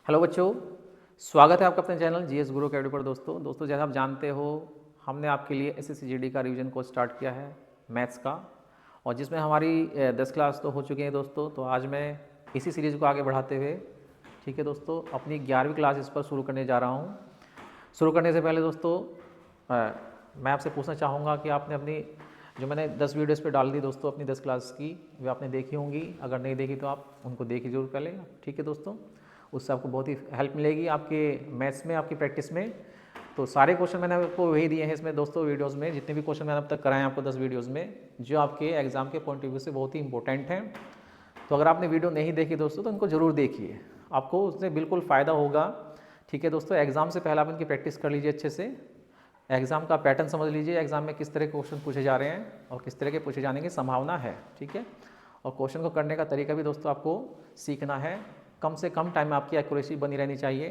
Hello बच्चों, स्वागत है आपका अपने चैनल जीएस गुरु अकेडमी पर। दोस्तों जैसा आप जानते हो, हमने आपके लिए एसएससी जीडी का रिवीजन कोर्स स्टार्ट किया है मैथ्स का, और जिसमें हमारी 10 क्लास तो हो चुकी हैं दोस्तों। तो आज मैं इसी सीरीज़ को आगे बढ़ाते हुए, ठीक है दोस्तों, अपनी 11वीं क्लास इस पर शुरू करने जा रहा हूँ। शुरू करने से पहले दोस्तों मैं आपसे पूछना चाहूँगा कि आपने अपनी जो मैंने 10 वीडियोज़ पे डाल दी दोस्तों अपनी 10 क्लास की, वे आपने देखी होंगी। अगर नहीं देखी तो आप उनको देखी जरूर कर लें, ठीक है दोस्तों। उससे आपको बहुत ही हेल्प मिलेगी आपके मैथ्स में, आपकी प्रैक्टिस में। तो सारे क्वेश्चन मैंने आपको वही दिए हैं इसमें दोस्तों वीडियोज़ में, जितने भी क्वेश्चन मैंने अब तक कराए हैं आपको 10 वीडियोज़ में, जो आपके एग्जाम के पॉइंट ऑफ व्यू से बहुत ही इंपॉर्टेंट हैं। तो अगर आपने वीडियो नहीं देखी दोस्तों तो उनको ज़रूर देखिए, आपको उससे बिल्कुल फ़ायदा होगा, ठीक है दोस्तों। एग्ज़ाम से पहले आप इनकी प्रैक्टिस कर लीजिए अच्छे से, एग्ज़ाम का पैटर्न समझ लीजिए, एग्ज़ाम में किस तरह के क्वेश्चन पूछे जा रहे हैं और किस तरह के पूछे जाने की संभावना है, ठीक है। और क्वेश्चन को करने का तरीका भी दोस्तों आपको सीखना है। कम से कम टाइम में आपकी एक्यूरेसी बनी रहनी चाहिए,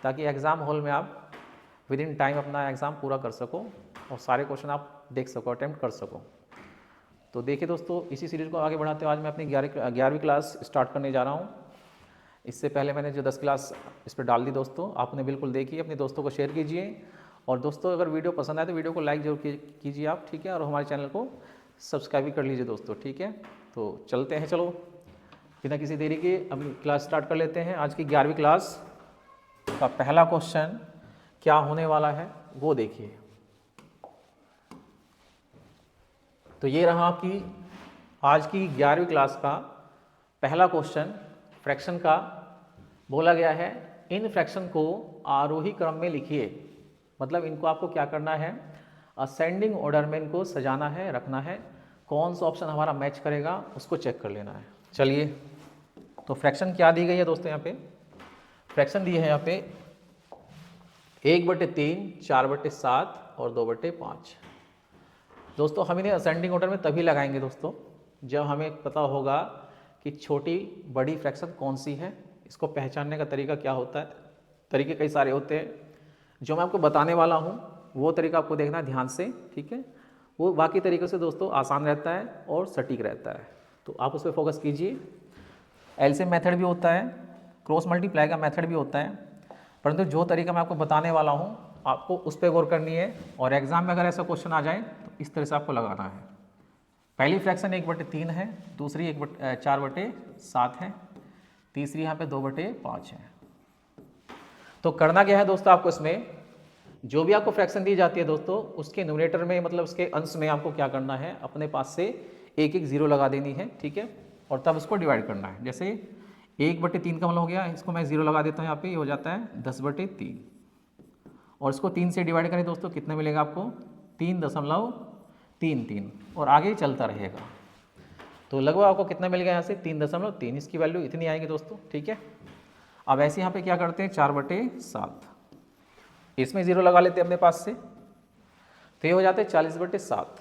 ताकि एग्ज़ाम हॉल में आप विद इन टाइम अपना एग्ज़ाम पूरा कर सको और सारे क्वेश्चन आप देख सको, अटैम्प्ट कर सको। तो देखिए दोस्तों, इसी सीरीज़ को आगे बढ़ाते हुए आज मैं अपनी 11वीं क्लास स्टार्ट करने जा रहा हूँ। इससे पहले मैंने जो 10 क्लास इस पर डाल दी दोस्तों, आपने बिल्कुल देखी, अपने दोस्तों को शेयर कीजिए। और दोस्तों अगर वीडियो पसंद आए तो वीडियो को लाइक जरूर कीजिए आप, ठीक है। और हमारे चैनल को सब्सक्राइब भी कर लीजिए दोस्तों, ठीक है। तो चलते हैं, चलो बिना किसी देरी के अभी क्लास स्टार्ट कर लेते हैं। आज की 11वीं क्लास का पहला क्वेश्चन क्या होने वाला है वो देखिए। तो ये रहा आपकी आज की 11वीं क्लास का पहला क्वेश्चन। फ्रैक्शन का बोला गया है, इन फ्रैक्शन को आरोही क्रम में लिखिए। मतलब इनको आपको क्या करना है, असेंडिंग ऑर्डर में इनको सजाना है, रखना है। कौन सा ऑप्शन हमारा मैच करेगा उसको चेक कर लेना है। चलिए, तो फ्रैक्शन क्या दी गई है दोस्तों, यहाँ पे फ्रैक्शन दी है यहाँ पे 1/3, 4/7 और 2/5। दोस्तों हम इन्हें असेंडिंग ऑर्डर में तभी लगाएंगे दोस्तों जब हमें पता होगा कि छोटी बड़ी फ्रैक्शन कौन सी है। इसको पहचानने का तरीका क्या होता है, तरीके कई सारे होते हैं। जो मैं आपको बताने वाला हूँ वो तरीका आपको देखना है ध्यान से, ठीक है। वो बाकी तरीक़ों से दोस्तों आसान रहता है और सटीक रहता है, तो आप उस पर फोकस कीजिए। एलसीएम मेथड भी होता है, क्रॉस मल्टीप्लाई का मेथड भी होता है, परंतु जो तरीका मैं आपको बताने वाला हूँ आपको उस पर गौर करनी है। और एग्जाम में अगर ऐसा क्वेश्चन आ जाए तो इस तरह से आपको लगाना है। पहली फ्रैक्शन 1/3 है, दूसरी 4/7 है, तीसरी यहाँ पे 2/5 है। तो करना क्या है दोस्तों, आपको इसमें जो भी आपको फ्रैक्शन दी जाती है दोस्तों, उसके न्यूमरेटर में मतलब उसके अंश में आपको क्या करना है, अपने पास से एक एक जीरो लगा देनी है, ठीक है। और तब उसको डिवाइड करना है। जैसे 1/3 का मतलब हो गया, इसको मैं जीरो लगा देता हूँ यहाँ पे, ये हो जाता है 10/3। और इसको 3 से डिवाइड करें दोस्तों, कितना मिलेगा आपको, 3.33, और आगे चलता रहेगा। तो लगभग आपको कितना मिल गया यहाँ से, 3.3। इसकी वैल्यू इतनी आएगी दोस्तों, ठीक है। अब ऐसे यहाँ पे क्या करते हैं, 4/7, इसमें जीरो लगा लेते हैं अपने पास से, तो ये हो जाते हैं 40/7।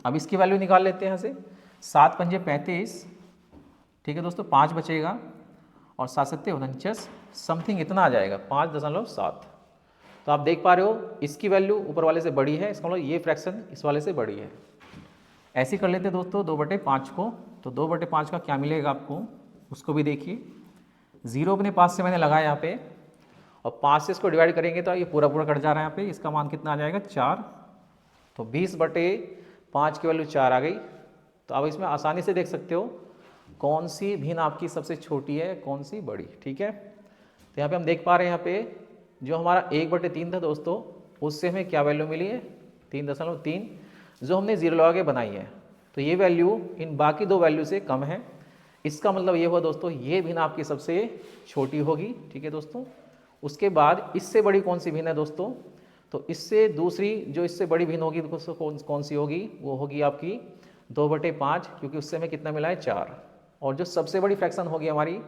अब इसकी वैल्यू निकाल लेते हैं यहाँ से, 7 पंजे 35, ठीक है दोस्तों, 5 बचेगा और 7 सत्ते 49, समथिंग इतना आ जाएगा 5.7। तो आप देख पा रहे हो इसकी वैल्यू ऊपर वाले से बड़ी है, इसका मतलब ये फ्रैक्शन इस वाले से बड़ी है। ऐसे कर लेते हैं दोस्तों 2/5 को। तो 2/5 का क्या मिलेगा आपको, उसको भी देखिए। जीरो अपने पास से मैंने लगाया यहाँ पे, और 5 से इसको डिवाइड करेंगे तो ये पूरा पूरा कट जा रहा है यहाँ पे, इसका मान कितना आ जाएगा, 4। तो 20/5 की वैल्यू 4 आ गई। तो अब इसमें आसानी से देख सकते हो कौन सी भिन्न आपकी सबसे छोटी है, कौन सी बड़ी, ठीक है। तो यहाँ पे हम देख पा रहे हैं, यहाँ पे जो हमारा 1/3 था दोस्तों, उससे हमें क्या वैल्यू मिली है, 3.3, जो हमने जीरो लगा के बनाई है। तो ये वैल्यू इन बाकी दो वैल्यू से कम है। इसका मतलब ये हुआ दोस्तों, ये भिन्न आपकी सबसे छोटी होगी, ठीक है दोस्तों। उसके बाद इससे बड़ी कौन सी भिन्न है दोस्तों, तो इससे दूसरी जो इससे बड़ी भिन्न होगी दोस्तों कौन सी होगी, वो होगी आपकी 2/5, क्योंकि उससे हमें कितना मिला है, 4। और जो सबसे बड़ी फ्रैक्शन होगी हमारी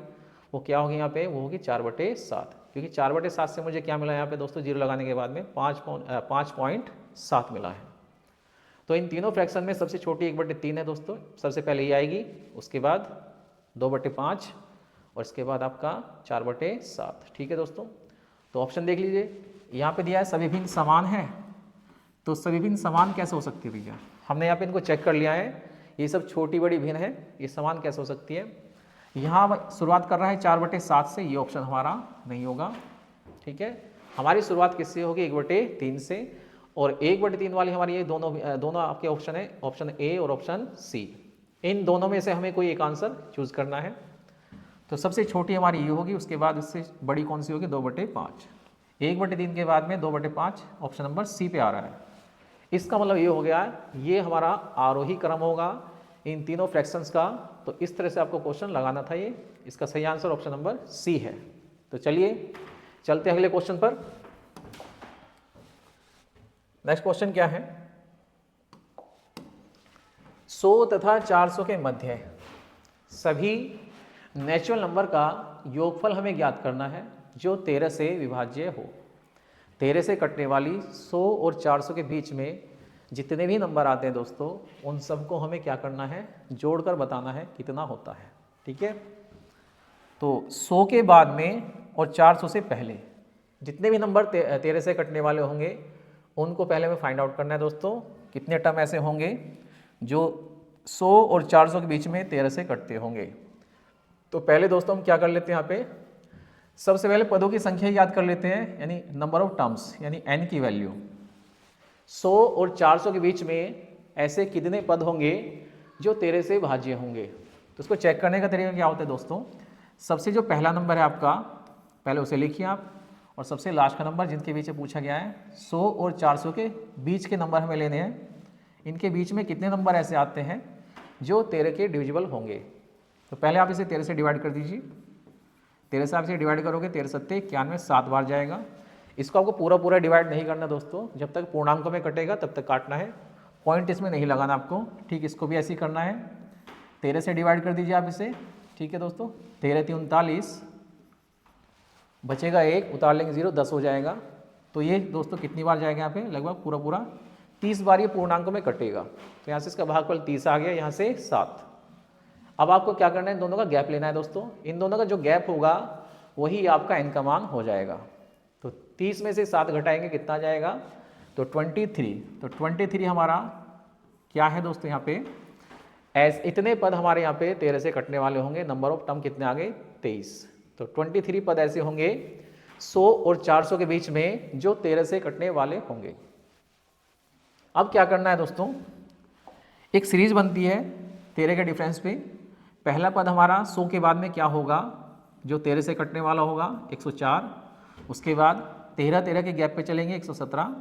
वो क्या होगी यहाँ पे, वो होगी 4/7, क्योंकि 4/7 से मुझे क्या मिला यहाँ पे दोस्तों, जीरो लगाने के बाद में 5.7 मिला है। तो इन तीनों फ्रैक्शन में सबसे छोटी 1/3 है दोस्तों, सबसे पहले ये आएगी, उसके बाद 2/5 और इसके बाद आपका 4/7, ठीक है दोस्तों। तो ऑप्शन देख लीजिए, यहाँ पे दिया है सभी भिन्न समान है। तो सभी भिन्न समान कैसे हो सकती है भैया, हमने यहाँ पे इनको चेक कर लिया है, ये सब छोटी बड़ी भिन्न है, ये समान कैसे हो सकती है। यहाँ शुरुआत कर रहा है 4/7 से, ये ऑप्शन हमारा नहीं होगा, ठीक है। हमारी शुरुआत किससे होगी, 1/3 से, और 1/3 वाली हमारी ये दोनों आपके ऑप्शन है, ऑप्शन ए और ऑप्शन सी। इन दोनों में से हमें कोई एक आंसर चूज करना है। तो सबसे छोटी हमारी ये होगी, उसके बाद इससे बड़ी कौन सी होगी, 2/5। 1/3 के बाद में 2/5 ऑप्शन नंबर सी पे आ रहा है। इसका मतलब ये हो गया, ये हमारा आरोही क्रम होगा इन तीनों फ्रैक्शंस का। तो इस तरह से आपको क्वेश्चन लगाना था। ये इसका सही आंसर ऑप्शन नंबर सी है। तो चलिए चलते हैं अगले क्वेश्चन पर। नेक्स्ट क्वेश्चन क्या है, 100 तथा 400 के मध्य सभी नेचुरल नंबर का योगफल हमें ज्ञात करना है जो 13 से विभाज्य हो। 13 से कटने वाली 100 और 400 के बीच में जितने भी नंबर आते हैं दोस्तों, उन सबको हमें क्या करना है, जोड़कर बताना है कितना होता है, ठीक है। तो 100 के बाद में और 400 से पहले जितने भी नंबर 13 से कटने वाले होंगे, उनको पहले हमें फाइंड आउट करना है दोस्तों। कितने टर्म ऐसे होंगे जो 100 और 400 के बीच में 13 से कटते होंगे। तो पहले दोस्तों हम क्या कर लेते हैं, यहाँ पे सबसे पहले पदों की संख्या याद कर लेते हैं, यानी नंबर ऑफ टर्म्स, यानी n की वैल्यू। 100 और 400 के बीच में ऐसे कितने पद होंगे जो 13 से भाज्य होंगे। तो उसको चेक करने का तरीका क्या होता है दोस्तों, सबसे जो पहला नंबर है आपका, पहले उसे लिखिए आप, और सबसे लास्ट का नंबर जिनके बीच में पूछा गया है 100 और 400 के बीच के नंबर हमें लेने हैं। इनके बीच में कितने नंबर ऐसे आते हैं जो 13 के डिविजिबल होंगे। तो पहले आप इसे 13 से डिवाइड कर दीजिए। 13 से आप इसे डिवाइड करोगे, 13 सत्ते 91, 7 बार जाएगा। इसको आपको पूरा पूरा डिवाइड नहीं करना दोस्तों, जब तक पूर्णांकों में कटेगा तब तक काटना है, पॉइंट इसमें नहीं लगाना आपको, ठीक। इसको भी ऐसे ही करना है, 13 से डिवाइड कर दीजिए आप इसे, ठीक है दोस्तों। 13 × 3 = 39, बचेगा 1, उतार लेंगे 0, 10 हो जाएगा। तो ये दोस्तों कितनी बार जाएगा यहाँ पे, लगभग पूरा पूरा 30 बार ये पूर्णांकों में कटेगा। तो यहाँ से इसका भागफल 30 आ गया, यहाँ से 7। अब आपको क्या करना है, दोनों का गैप लेना है दोस्तों। इन दोनों का जो गैप होगा वही आपका n का मान हो जाएगा। तो 30 में से 7 घटाएंगे, कितना जाएगा, तो 23। तो 23 हमारा क्या है दोस्तों, यहाँ पे इतने पद हमारे यहाँ पे 13 से कटने वाले होंगे। नंबर ऑफ टर्म कितने आ गए, 23। तो 23 पद ऐसे होंगे 100 और 400 के बीच में जो 13 से कटने वाले होंगे। अब क्या करना है दोस्तों, एक सीरीज बनती है 13 के डिफरेंस पे। पहला पद हमारा 100 के बाद में क्या होगा, जो 13 से कटने वाला होगा, 104। उसके बाद 13 के गैप पे चलेंगे, 117।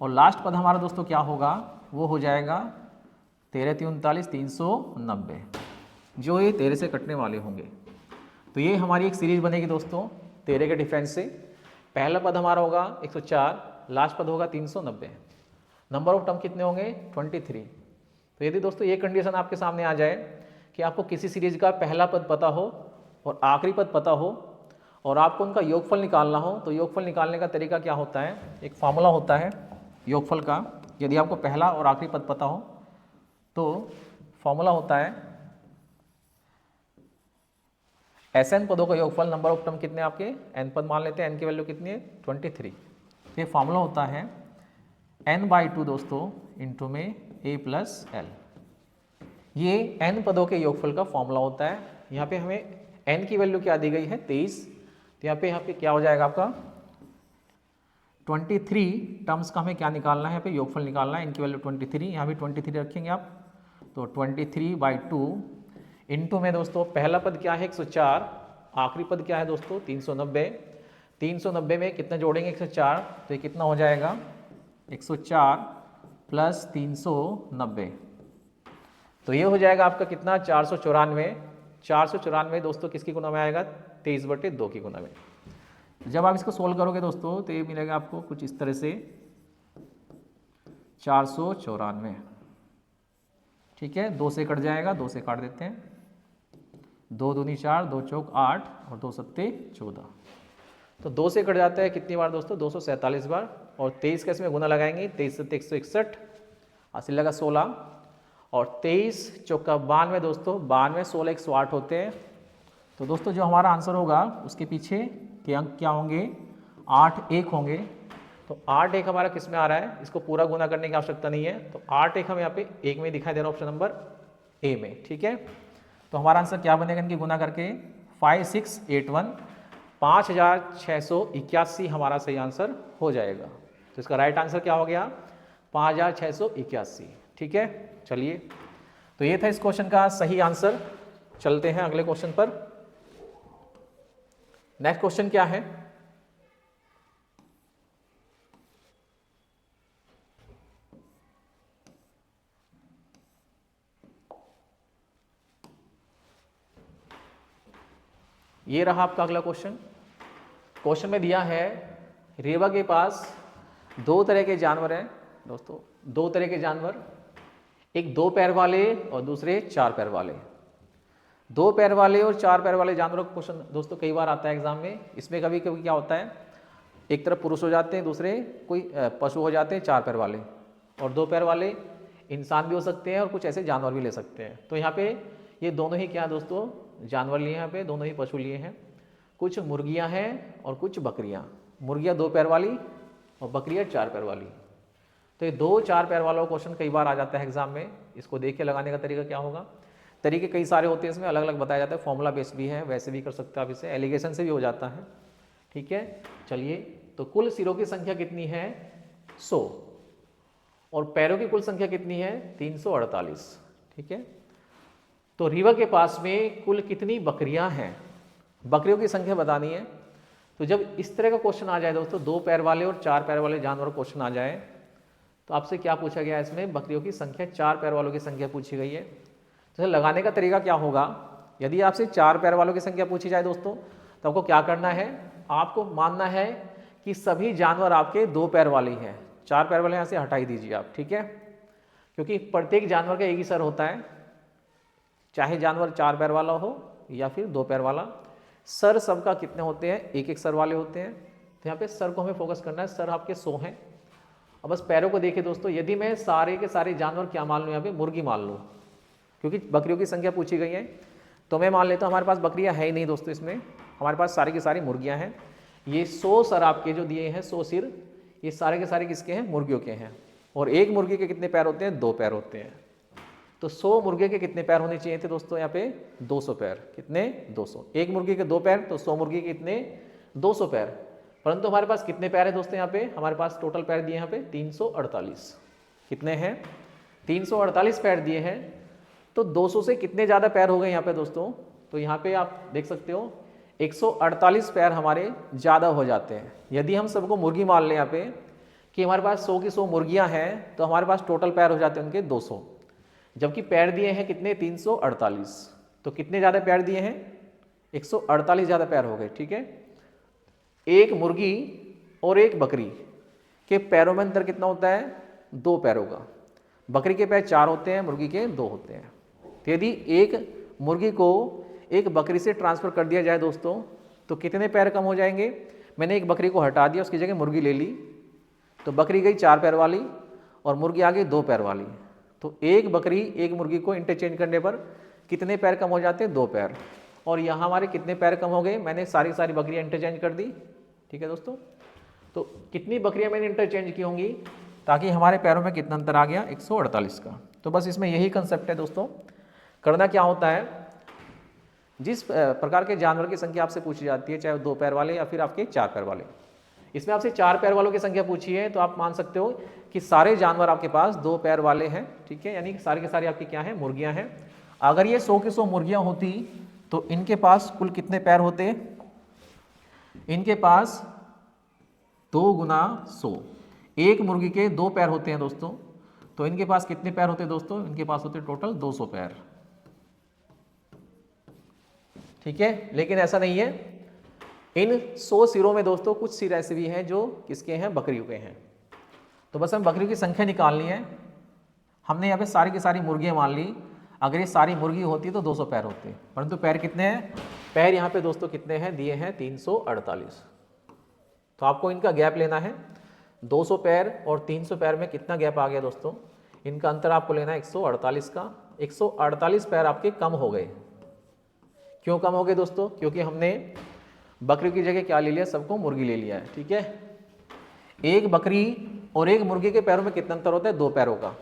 और लास्ट पद हमारा दोस्तों क्या होगा, वो हो जाएगा 13 × 3 = 39, 390, जो ये 13 से कटने वाले होंगे। तो ये हमारी एक सीरीज बनेगी दोस्तों 13 के डिफरेंस से। पहला पद हमारा होगा 104, लास्ट पद होगा 390। नंबर ऑफ टर्म कितने होंगे, 23। तो यदि दोस्तों ये कंडीशन आपके सामने आ जाए कि आपको किसी सीरीज का पहला पद पता हो और आखिरी पद पता हो और आपको उनका योगफल निकालना हो, तो योगफल निकालने का तरीका क्या होता है, एक फार्मूला होता है योगफल का। यदि आपको पहला और आखिरी पद पता हो तो फॉर्मूला होता है Sn पदों का योगफल। नंबर ऑफ टर्म कितने आपके, n पद मान लेते हैं, n की वैल्यू कितनी है, 23। ये फॉर्मूला होता है n/2 दोस्तों इंटू में a + l। ये n पदों के योगफल का फॉर्मूला होता है। यहाँ पे हमें n की वैल्यू क्या दी गई है, 23। तो यहाँ पे क्या हो जाएगा आपका 23 टर्म्स का हमें क्या निकालना है, यहाँ पे योगफल निकालना है। n की वैल्यू 23, यहाँ भी 23 रखेंगे आप। तो 23/2 इंटू में दोस्तों पहला पद क्या है 104, आखिरी पद क्या है दोस्तों 390। 390 में कितना जोड़ेंगे 104, तो ये कितना हो जाएगा 104 + 390। तो ये हो जाएगा आपका कितना 494। 494 दोस्तों किसकी गुना में आएगा, 23/2 की गुना में। जब आप इसको सोल्व करोगे दोस्तों तो ये मिलेगा आपको कुछ इस तरह से 494, ठीक है। 2 से कट जाएगा, 2 से काट देते हैं, 2 दूनी 4, 2 चौक 8 और 2 सत्ते 14। तो 2 से कट जाता है कितनी बार दोस्तों, 247 बार। और 23 का इसमें गुना लगाएंगे, 23 सत्ते 161, 80 लगा 16, और 23 चौका 92 दोस्तों, 92 16 108 होते हैं। तो दोस्तों जो हमारा आंसर होगा उसके पीछे के अंक क्या होंगे, 8 1 होंगे। तो 8 1 हमारा किस में आ रहा है, इसको पूरा गुना करने की आवश्यकता नहीं है। तो 8 1 हमें यहाँ पे 1 में दिखाई दे रहा है, ऑप्शन नंबर ए में, ठीक है। तो हमारा आंसर क्या बनेगा इनकी गुना करके 5681, 5681 हमारा सही आंसर हो जाएगा। तो इसका राइट आंसर क्या हो गया 5681। ठीक है, चलिए तो ये था इस क्वेश्चन का सही आंसर। चलते हैं अगले क्वेश्चन पर। नेक्स्ट क्वेश्चन क्या है, ये रहा आपका अगला क्वेश्चन। क्वेश्चन में दिया है रेवा के पास दो तरह के जानवर हैं दोस्तों, दो तरह के जानवर, एक 2 पैर वाले और दूसरे 4 पैर वाले। 2 पैर वाले और 4 पैर वाले जानवरों का क्वेश्चन दोस्तों कई बार आता है एग्जाम में। इसमें कभी कभी क्या होता है, एक तरफ पुरुष हो जाते हैं, दूसरे कोई पशु हो जाते हैं 4 पैर वाले, और 2 पैर वाले इंसान भी हो सकते हैं और कुछ ऐसे जानवर भी ले सकते हैं। तो यहाँ पे ये दोनों ही क्या दोस्तों जानवर लिए हैं, यहाँ पे दोनों ही पशु लिए हैं। कुछ मुर्गियाँ हैं और कुछ बकरियाँ। मुर्गियाँ 2 पैर वाली और बकरियाँ 4 पैर वाली। तो ये 2-4 पैर वाला क्वेश्चन कई बार आ जाता है एग्जाम में। इसको देख के लगाने का तरीका क्या होगा, तरीके कई सारे होते हैं, इसमें अलग अलग बताया जाता है। फॉर्मूला बेस्ड भी है, वैसे भी कर सकते हैं आप, इसे एलिगेशन से भी हो जाता है। ठीक है, चलिए तो कुल सिरों की संख्या कितनी है 100 और पैरों की कुल संख्या कितनी है 348। ठीक है, तो रीवा के पास में कुल कितनी बकरियां हैं, बकरियों की संख्या बतानी है। तो जब इस तरह का क्वेश्चन आ जाए दोस्तों, 2 पैर वाले और 4 पैर वाले जानवर क्वेश्चन आ जाए, तो आपसे क्या पूछा गया है इसमें, बकरियों की संख्या, 4 पैर वालों की संख्या पूछी गई है। तो लगाने का तरीका क्या होगा, यदि आपसे 4 पैर वालों की संख्या पूछी जाए दोस्तों, तो आपको क्या करना है, आपको मानना है कि सभी जानवर आपके 2 पैर वाले हैं। 4 पैर वाले यहाँ से हटा ही दीजिए आप। ठीक है, क्योंकि प्रत्येक जानवर का एक ही सर होता है, चाहे जानवर 4 पैर वाला हो या फिर 2 पैर वाला। सर सबका कितने होते हैं, एक एक सर वाले होते हैं। तो यहाँ पे सर को हमें फोकस करना है, सर आपके 100 हैं। अब बस पैरों को देखिए दोस्तों, यदि मैं सारे के सारे जानवर क्या मान लूँ, यहाँ पे मुर्गी मान लूँ, क्योंकि बकरियों की संख्या पूछी गई है, तो मैं मान लेता हूँ हमारे पास बकरियाँ है ही नहीं दोस्तों, इसमें हमारे पास सारी की सारी मुर्गियाँ हैं। ये 100 सर आपके जो दिए हैं, 100 सिर, ये सारे के सारे किसके हैं, मुर्गियों के हैं। और एक मुर्गी के कितने पैर होते हैं, 2 पैर होते हैं। तो 100 मुर्गे के कितने पैर होने चाहिए थे दोस्तों, यहाँ पे 200 पैर। कितने, 200। एक मुर्गी के 2 पैर, तो 100 मुर्गी के कितने, 200 पैर। परंतु हमारे पास कितने पैर है दोस्तों, यहाँ पे हमारे पास टोटल पैर दिए यहाँ पे 348। कितने हैं, 348 पैर दिए हैं। तो 200 से कितने ज़्यादा पैर हो गए यहाँ पे दोस्तों, तो यहाँ पे आप देख सकते हो 148 पैर हमारे ज़्यादा हो जाते हैं। यदि हम सबको मुर्गी मान लें यहाँ पे कि हमारे पास 100 की 100 मुर्गियाँ हैं, तो हमारे पास टोटल पैर हो जाते हैं उनके 200, जबकि पैर दिए हैं कितने, 348। तो कितने ज़्यादा पैर दिए हैं, 148 ज़्यादा पैर हो गए। ठीक है, एक मुर्गी और एक बकरी के पैरों में अंतर कितना होता है, 2 पैरों का। बकरी के पैर 4 होते हैं, मुर्गी के 2 होते हैं। तो यदि एक मुर्गी को एक बकरी से ट्रांसफ़र कर दिया जाए दोस्तों, तो कितने पैर कम हो जाएंगे। मैंने एक बकरी को हटा दिया, उसकी जगह मुर्गी ले ली, तो बकरी गई 4 पैर वाली और मुर्गी आ गई 2 पैर वाली। तो एक बकरी एक मुर्गी को इंटरचेंज करने पर कितने पैर कम हो जाते हैं, 2 पैर। और यहाँ हमारे कितने पैर कम हो गए, मैंने सारी सारी बकरियाँ इंटरचेंज कर दी। ठीक है दोस्तों, तो कितनी बकरियाँ मैंने इंटरचेंज की होंगी, ताकि हमारे पैरों में कितना अंतर आ गया, 148 का। तो बस इसमें यही कंसेप्ट है दोस्तों। करना क्या होता है, जिस प्रकार के जानवर की संख्या आपसे पूछी जाती है, चाहे 2 पैर वाले या फिर आपके 4 पैर वाले, इसमें आपसे 4 पैर वालों की संख्या पूछी है, तो आप मान सकते हो कि सारे जानवर आपके पास 2 पैर वाले हैं। ठीक है, यानी कि सारे के सारे आपकी क्या हैं, मुर्गियां हैं। अगर ये 100 की 100 मुर्गियां होती, तो इनके पास कुल कितने पैर होते, इनके पास 2 गुना 100। एक मुर्गी के 2 पैर होते हैं दोस्तों, तो इनके पास कितने पैर होते हैं दोस्तों, इनके पास होते टोटल 200 पैर। ठीक है, लेकिन ऐसा नहीं है, इन 100 सिरों में दोस्तों कुछ सिर ऐसे भी हैं जो किसके हैं, बकरियों के हैं। तो बस हम बकरियों की संख्या निकालनी है। हमने यहाँ पे सारी की सारी मुर्गियाँ मान ली। अगर ये सारी मुर्गी होती तो 200 पैर होते, परंतु पैर कितने हैं, पैर यहाँ पे दोस्तों कितने हैं, दिए हैं 348। तो आपको इनका गैप लेना है। 200 पैर और 300 पैर में कितना गैप आ गया दोस्तों, इनका अंतर आपको लेना है 148 का। 148 पैर आपके कम हो गए। क्यों कम हो गए दोस्तों, क्योंकि हमने बकरी की जगह क्या ले लिया, सबको मुर्गी ले लिया है। ठीक है, एक बकरी और एक मुर्गी के पैरों में कितना अंतर होता है, 2 पैरों का।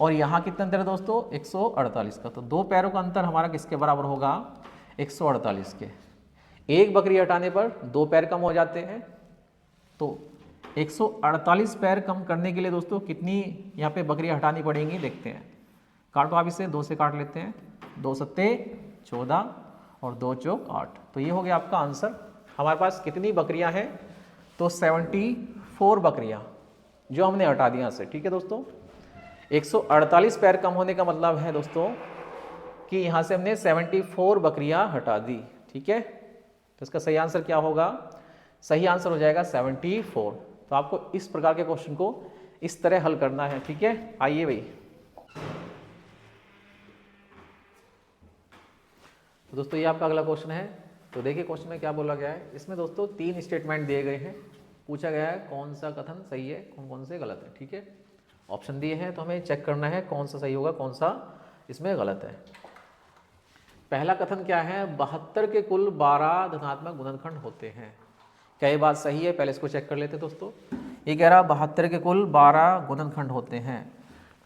और यहाँ कितना अंतर है दोस्तों, 148 का। तो दो पैरों का अंतर हमारा किसके बराबर होगा, 148 के। एक बकरी हटाने पर दो पैर कम हो जाते हैं। तो 148 पैर कम करने के लिए दोस्तों कितनी यहाँ पे बकरियाँ हटानी पड़ेंगी, देखते हैं। काटो आप इसे, 2 से काट लेते हैं। 2 सत्ते 14 और 2 चौक 8। तो ये हो गया आपका आंसर। हमारे पास कितनी बकरियां हैं, तो 74 बकरियां जो हमने हटा दी यहाँ से। ठीक है दोस्तों, 148 पैर कम होने का मतलब है दोस्तों कि यहाँ से हमने 74 बकरियां हटा दी। ठीक है, तो इसका सही आंसर क्या होगा, सही आंसर हो जाएगा 74। तो आपको इस प्रकार के क्वेश्चन को इस तरह हल करना है। ठीक है, आइए भाई। तो दोस्तों ये आपका अगला क्वेश्चन है। तो देखिए क्वेश्चन में क्या बोला गया है। इसमें दोस्तों 3 स्टेटमेंट दिए गए हैं। पूछा गया है कौन सा कथन सही है, कौन कौन से गलत है। ठीक है, ऑप्शन दिए हैं तो हमें चेक करना है कौन सा सही होगा, कौन सा इसमें गलत है। पहला कथन क्या है, 72 के कुल 12 धनात्मक गुणनखंड होते हैं। क्या ये बात सही है, पहले इसको चेक कर लेते हैं दोस्तों। ये कह रहा 72 के कुल 12 गुणनखंड होते हैं।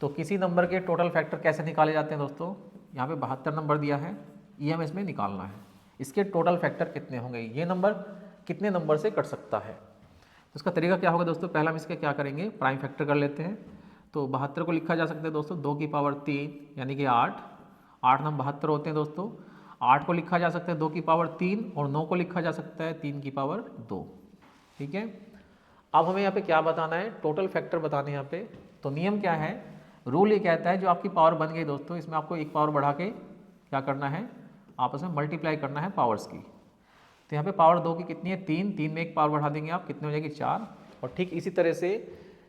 तो किसी नंबर के टोटल फैक्टर कैसे निकाले जाते हैं दोस्तों, यहाँ पे 72 नंबर दिया है, ये हमें इसमें निकालना है। इसके टोटल फैक्टर कितने होंगे, ये नंबर कितने नंबर से कट सकता है। तो इसका तरीका क्या होगा दोस्तों, पहला हम इसके क्या करेंगे, प्राइम फैक्टर कर लेते हैं। तो 72 को लिखा जा सकता है दोस्तों 2 की पावर 3 यानी कि 8। 8 नंबर 72 होते हैं दोस्तों। 8 को लिखा जा सकता है 2 की पावर 3 और 9 को लिखा जा सकता है 3 की पावर 2। ठीक है, अब हमें यहाँ पे क्या बताना है, टोटल फैक्टर बताने हैं यहाँ पे। तो नियम क्या है, रूल ये कहता है जो आपकी पावर बन गई दोस्तों, इसमें आपको एक पावर बढ़ा के क्या करना है, आपस में मल्टीप्लाई करना है पावर्स की। तो यहाँ पे पावर 2 की कितनी है, 3। 3 में एक पावर बढ़ा देंगे आप, कितने हो जाएगी 4। और ठीक इसी तरह से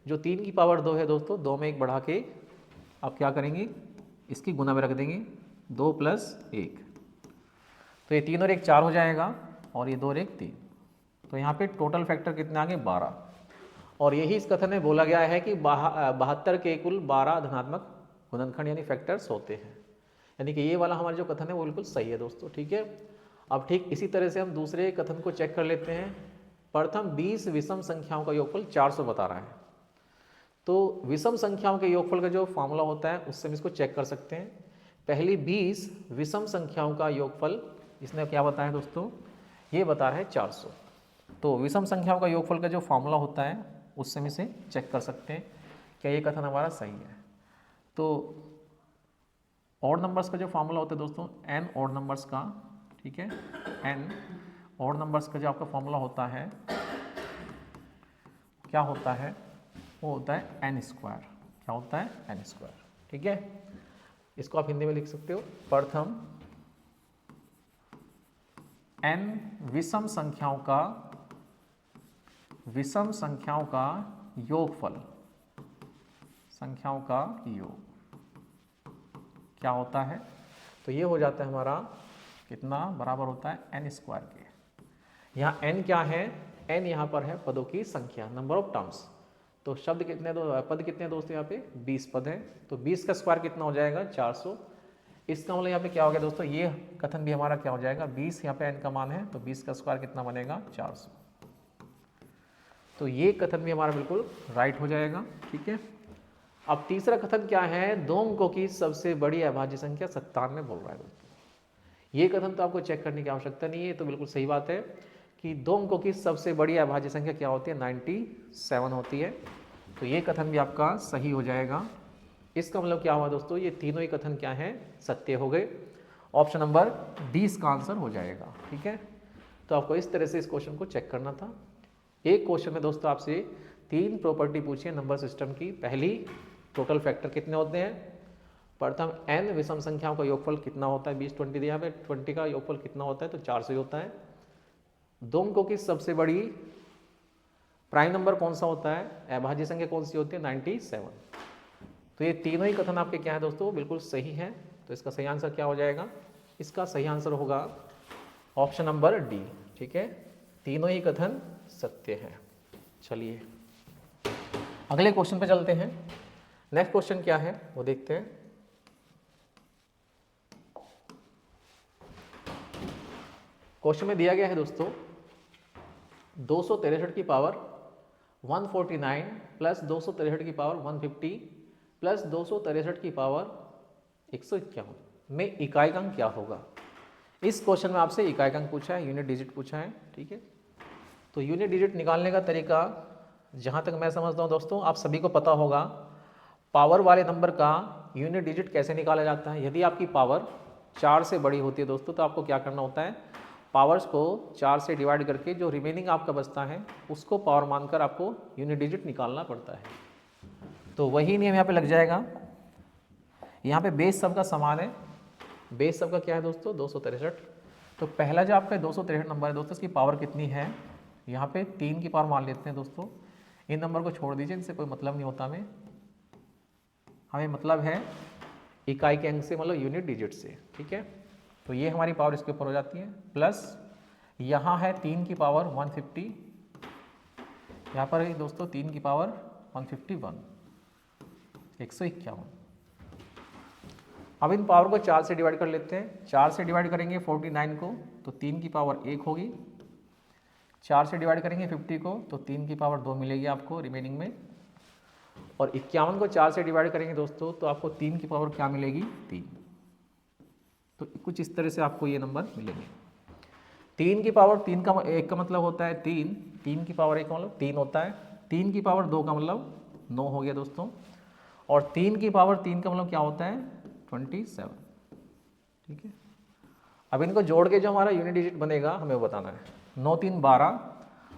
जो 3 की पावर 2 है दोस्तों, 2 में एक बढ़ा के आप क्या करेंगे, इसकी गुना में रख देंगे, 2 + 1। तो ये 3 और 1 4 हो जाएगा और ये 2 और 1 3। तो यहाँ पे टोटल फैक्टर कितने आ गए, 12। और यही इस कथन में बोला गया है कि 72 के कुल 12 धनात्मक गुणनखंड यानी फैक्टर्स होते हैं। यानी कि ये वाला हमारा जो कथन है वो बिल्कुल सही है दोस्तों। ठीक है, अब ठीक इसी तरह से हम दूसरे कथन को चेक कर लेते हैं। प्रथम 20 विषम संख्याओं का योगफल 400 बता रहा है। तो विषम संख्याओं के योगफल का जो फॉर्मूला होता है उससे हम इसको चेक कर सकते हैं। पहली 20 विषम संख्याओं का योगफल इसने क्या बताया दोस्तों, ये बता रहा है 400। तो विषम संख्याओं का योगफल का जो फॉर्मूला होता है उससे हम इसे चेक कर सकते हैं क्या ये कथन हमारा सही है। तो ऑड नंबर्स का जो फॉर्मूला होता है दोस्तों, n ऑड नंबर्स का, ठीक है, n ऑड नंबर्स का जो आपका फॉर्मूला होता है क्या होता है, वो होता है n²। क्या होता है, n²। ठीक है, इसको आप हिंदी में लिख सकते हो, प्रथम n विषम संख्याओं का योगफल, संख्याओं का योग क्या होता है। तो ये हो जाता है हमारा कितना, बराबर होता है n² के। यहाँ n क्या है, n यहाँ पर है पदों की संख्या, नंबर ऑफ टर्म्स। तो शब्द कितने, पद कितने दोस्तों, यहाँ पे 20 पद हैं। तो 20 का स्क्वायर कितना हो जाएगा, 400। इसका मतलब यहाँ पे क्या हो गया दोस्तों, ये कथन भी हमारा क्या हो जाएगा, 20 यहाँ पे n का मान है, तो 20 का स्क्वायर कितना बनेगा, 400। तो ये कथन भी हमारा बिल्कुल राइट हो जाएगा। ठीक है, अब तीसरा कथन क्या है, 2 अंकों की सबसे बड़ी अभाज्य संख्या 97 बोल रहा है दोस्तों। ये कथन तो आपको चेक करने की आवश्यकता नहीं है, तो बिल्कुल सही बात है कि 2 अंकों की सबसे बड़ी अभाज्य संख्या क्या होती है, 97 होती है। तो ये कथन भी आपका सही हो जाएगा। इसका मतलब क्या हुआ दोस्तों, ये तीनों ही कथन क्या हैं, सत्य हो गए। ऑप्शन नंबर डी इसका आंसर हो जाएगा। ठीक है, तो आपको इस तरह से इस क्वेश्चन को चेक करना था। एक क्वेश्चन में दोस्तों आपसे 3 प्रॉपर्टी पूछी है नंबर सिस्टम की। पहली, टोटल फैक्टर कितने होते हैं। प्रथम, n विषम संख्याओं का योगफल कितना होता है, 20 20 दिया है, 20 का योगफल कितना होता है, तो 400 ही होता है। 2 अंकों की सबसे बड़ी प्राइम नंबर कौन सा होता है, अभाज्य संख्या कौन सी होती है, 97। तो ये तीनों ही कथन आपके क्या है दोस्तों, बिल्कुल सही है। तो इसका सही आंसर क्या हो जाएगा, इसका सही आंसर होगा ऑप्शन नंबर डी। ठीक है, तीनों ही कथन सत्य है। चलिए अगले क्वेश्चन पे चलते हैं। नेक्स्ट क्वेश्चन क्या है वो देखते हैं। क्वेश्चन में दिया गया है दोस्तों 263 की पावर 149 प्लस 263 की पावर 150 प्लस 263 की पावर 151 में इकाई अंक क्या होगा। इस क्वेश्चन में आपसे इकाई अंक पूछा है, यूनिट डिजिट पूछा है, ठीक है। तो यूनिट डिजिट निकालने का तरीका जहाँ तक मैं समझता हूँ दोस्तों, आप सभी को पता होगा पावर वाले नंबर का यूनिट डिजिट कैसे निकाला जाता है। यदि आपकी पावर 4 से बड़ी होती है दोस्तों, तो आपको क्या करना होता है, पावर्स को 4 से डिवाइड करके जो रिमेनिंग आपका बचता है उसको पावर मानकर आपको यूनिट डिजिट निकालना पड़ता है। तो वही नियम यहाँ पे लग जाएगा। यहाँ पे बेस सबका समान है, बेस सबका क्या है दोस्तों 263। तो पहला जो आपका 263 नंबर है दोस्तों, इसकी पावर कितनी है, यहाँ पे 3 की पावर मान लेते हैं दोस्तों। इन नंबर को छोड़ दीजिए, इनसे कोई मतलब नहीं होता हमें मतलब है इकाई के अंक से, मतलब यूनिट डिजिट से, ठीक है। तो ये हमारी पावर इसके ऊपर हो जाती है, प्लस यहाँ है 3 की पावर 150, यहाँ पर है दोस्तों 3 की पावर 151, 151। अब इन पावर को 4 से डिवाइड कर लेते हैं। 4 से डिवाइड करेंगे 49 को तो 3 की पावर 1 होगी। 4 से डिवाइड करेंगे 50 को तो 3 की पावर 2 मिलेगी आपको रिमेनिंग में। और 51 को 4 से डिवाइड करेंगे दोस्तों तो आपको 3 की पावर क्या मिलेगी 3। तो कुछ इस तरह से आपको ये नंबर मिलेंगे। 3 की पावर 3 का 1 का मतलब होता है 3, 3 की पावर 1 का मतलब 3 होता है, 3 की पावर 2 का मतलब 9 हो गया दोस्तों, और 3 की पावर 3 का मतलब क्या होता है 27, ठीक है। अब इनको जोड़ के जो हमारा यूनिट डिजिट बनेगा हमें वो बताना है। 9 3 12,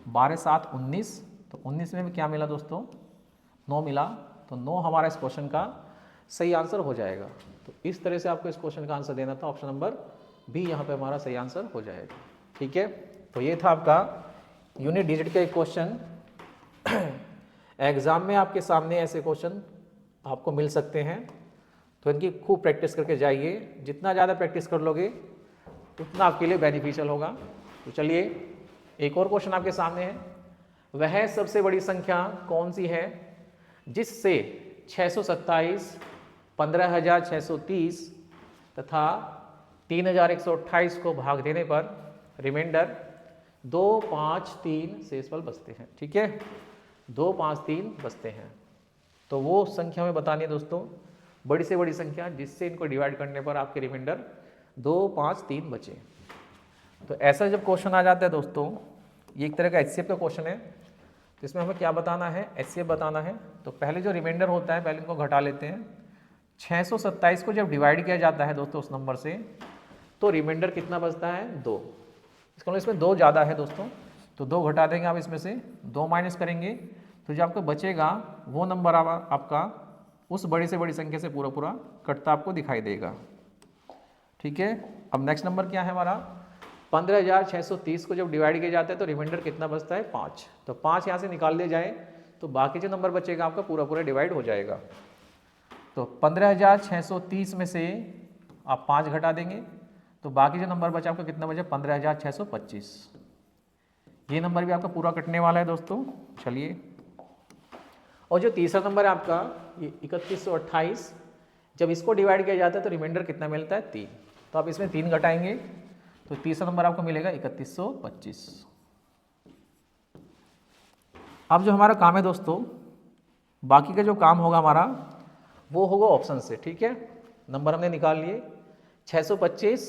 12 7 19, तो 19 में भी क्या मिला दोस्तों 9 मिला, तो 9 हमारा इस क्वेश्चन का सही आंसर हो जाएगा। तो इस तरह से आपको इस क्वेश्चन का आंसर देना था, ऑप्शन नंबर बी यहाँ पे हमारा सही आंसर हो जाएगा, ठीक है। तो ये था आपका यूनिट डिजिट का एक क्वेश्चन। एग्जाम में आपके सामने ऐसे क्वेश्चन आपको मिल सकते हैं, तो इनकी खूब प्रैक्टिस करके जाइए। जितना ज़्यादा प्रैक्टिस कर लोगे उतना आपके लिए बेनिफिशियल होगा। तो चलिए एक और क्वेश्चन आपके सामने है, वह सबसे बड़ी संख्या कौन सी है जिससे 627, 15,630 तथा 3,128 को भाग देने पर रिमाइंडर 2, 5, 3 शेषफल बचते हैं, ठीक है। 2, 5, 3 बचते हैं। तो वो संख्या में बतानी है दोस्तों, बड़ी से बड़ी संख्या जिससे इनको डिवाइड करने पर आपके रिमाइंडर 2, 5, 3 बचे। तो ऐसा जब क्वेश्चन आ जाता है दोस्तों, ये एक तरह का एचसीएफ का क्वेश्चन है, तो इसमें हमें क्या बताना है, एचसीएफ बताना है। तो पहले जो रिमाइंडर होता है पहले इनको घटा लेते हैं। 627 को जब डिवाइड किया जाता है दोस्तों उस नंबर से, तो रिमाइंडर कितना बचता है 2। इसका मतलब इसमें 2 ज़्यादा है दोस्तों, तो 2 घटा देंगे आप इसमें से, 2 माइनस करेंगे तो जो आपको बचेगा वो नंबर आपका उस बड़ी से बड़ी संख्या से पूरा पूरा कटता आपको दिखाई देगा, ठीक है। अब नेक्स्ट नंबर क्या है हमारा, 15,630 को जब डिवाइड किया जाता है तो रिमाइंडर कितना बचता है 5। तो 5 यहाँ से निकाल दिया जाए तो बाकी जो नंबर बचेगा आपका पूरा पूरा डिवाइड हो जाएगा। तो 15,630 में से आप 5 घटा देंगे तो बाकी जो नंबर बचा आपका कितना बचा 15,625। ये नंबर भी आपका पूरा कटने वाला है दोस्तों। चलिए, और जो तीसरा नंबर है आपका ये 3128, जब इसको डिवाइड किया जाता है तो रिमाइंडर कितना मिलता है 3। तो आप इसमें 3 घटाएंगे तो तीसरा नंबर आपको मिलेगा 3125। अब जो हमारा काम है दोस्तों, बाकी का जो काम होगा हमारा वो होगा ऑप्शन से, ठीक है। नंबर हमने निकाल लिए 625,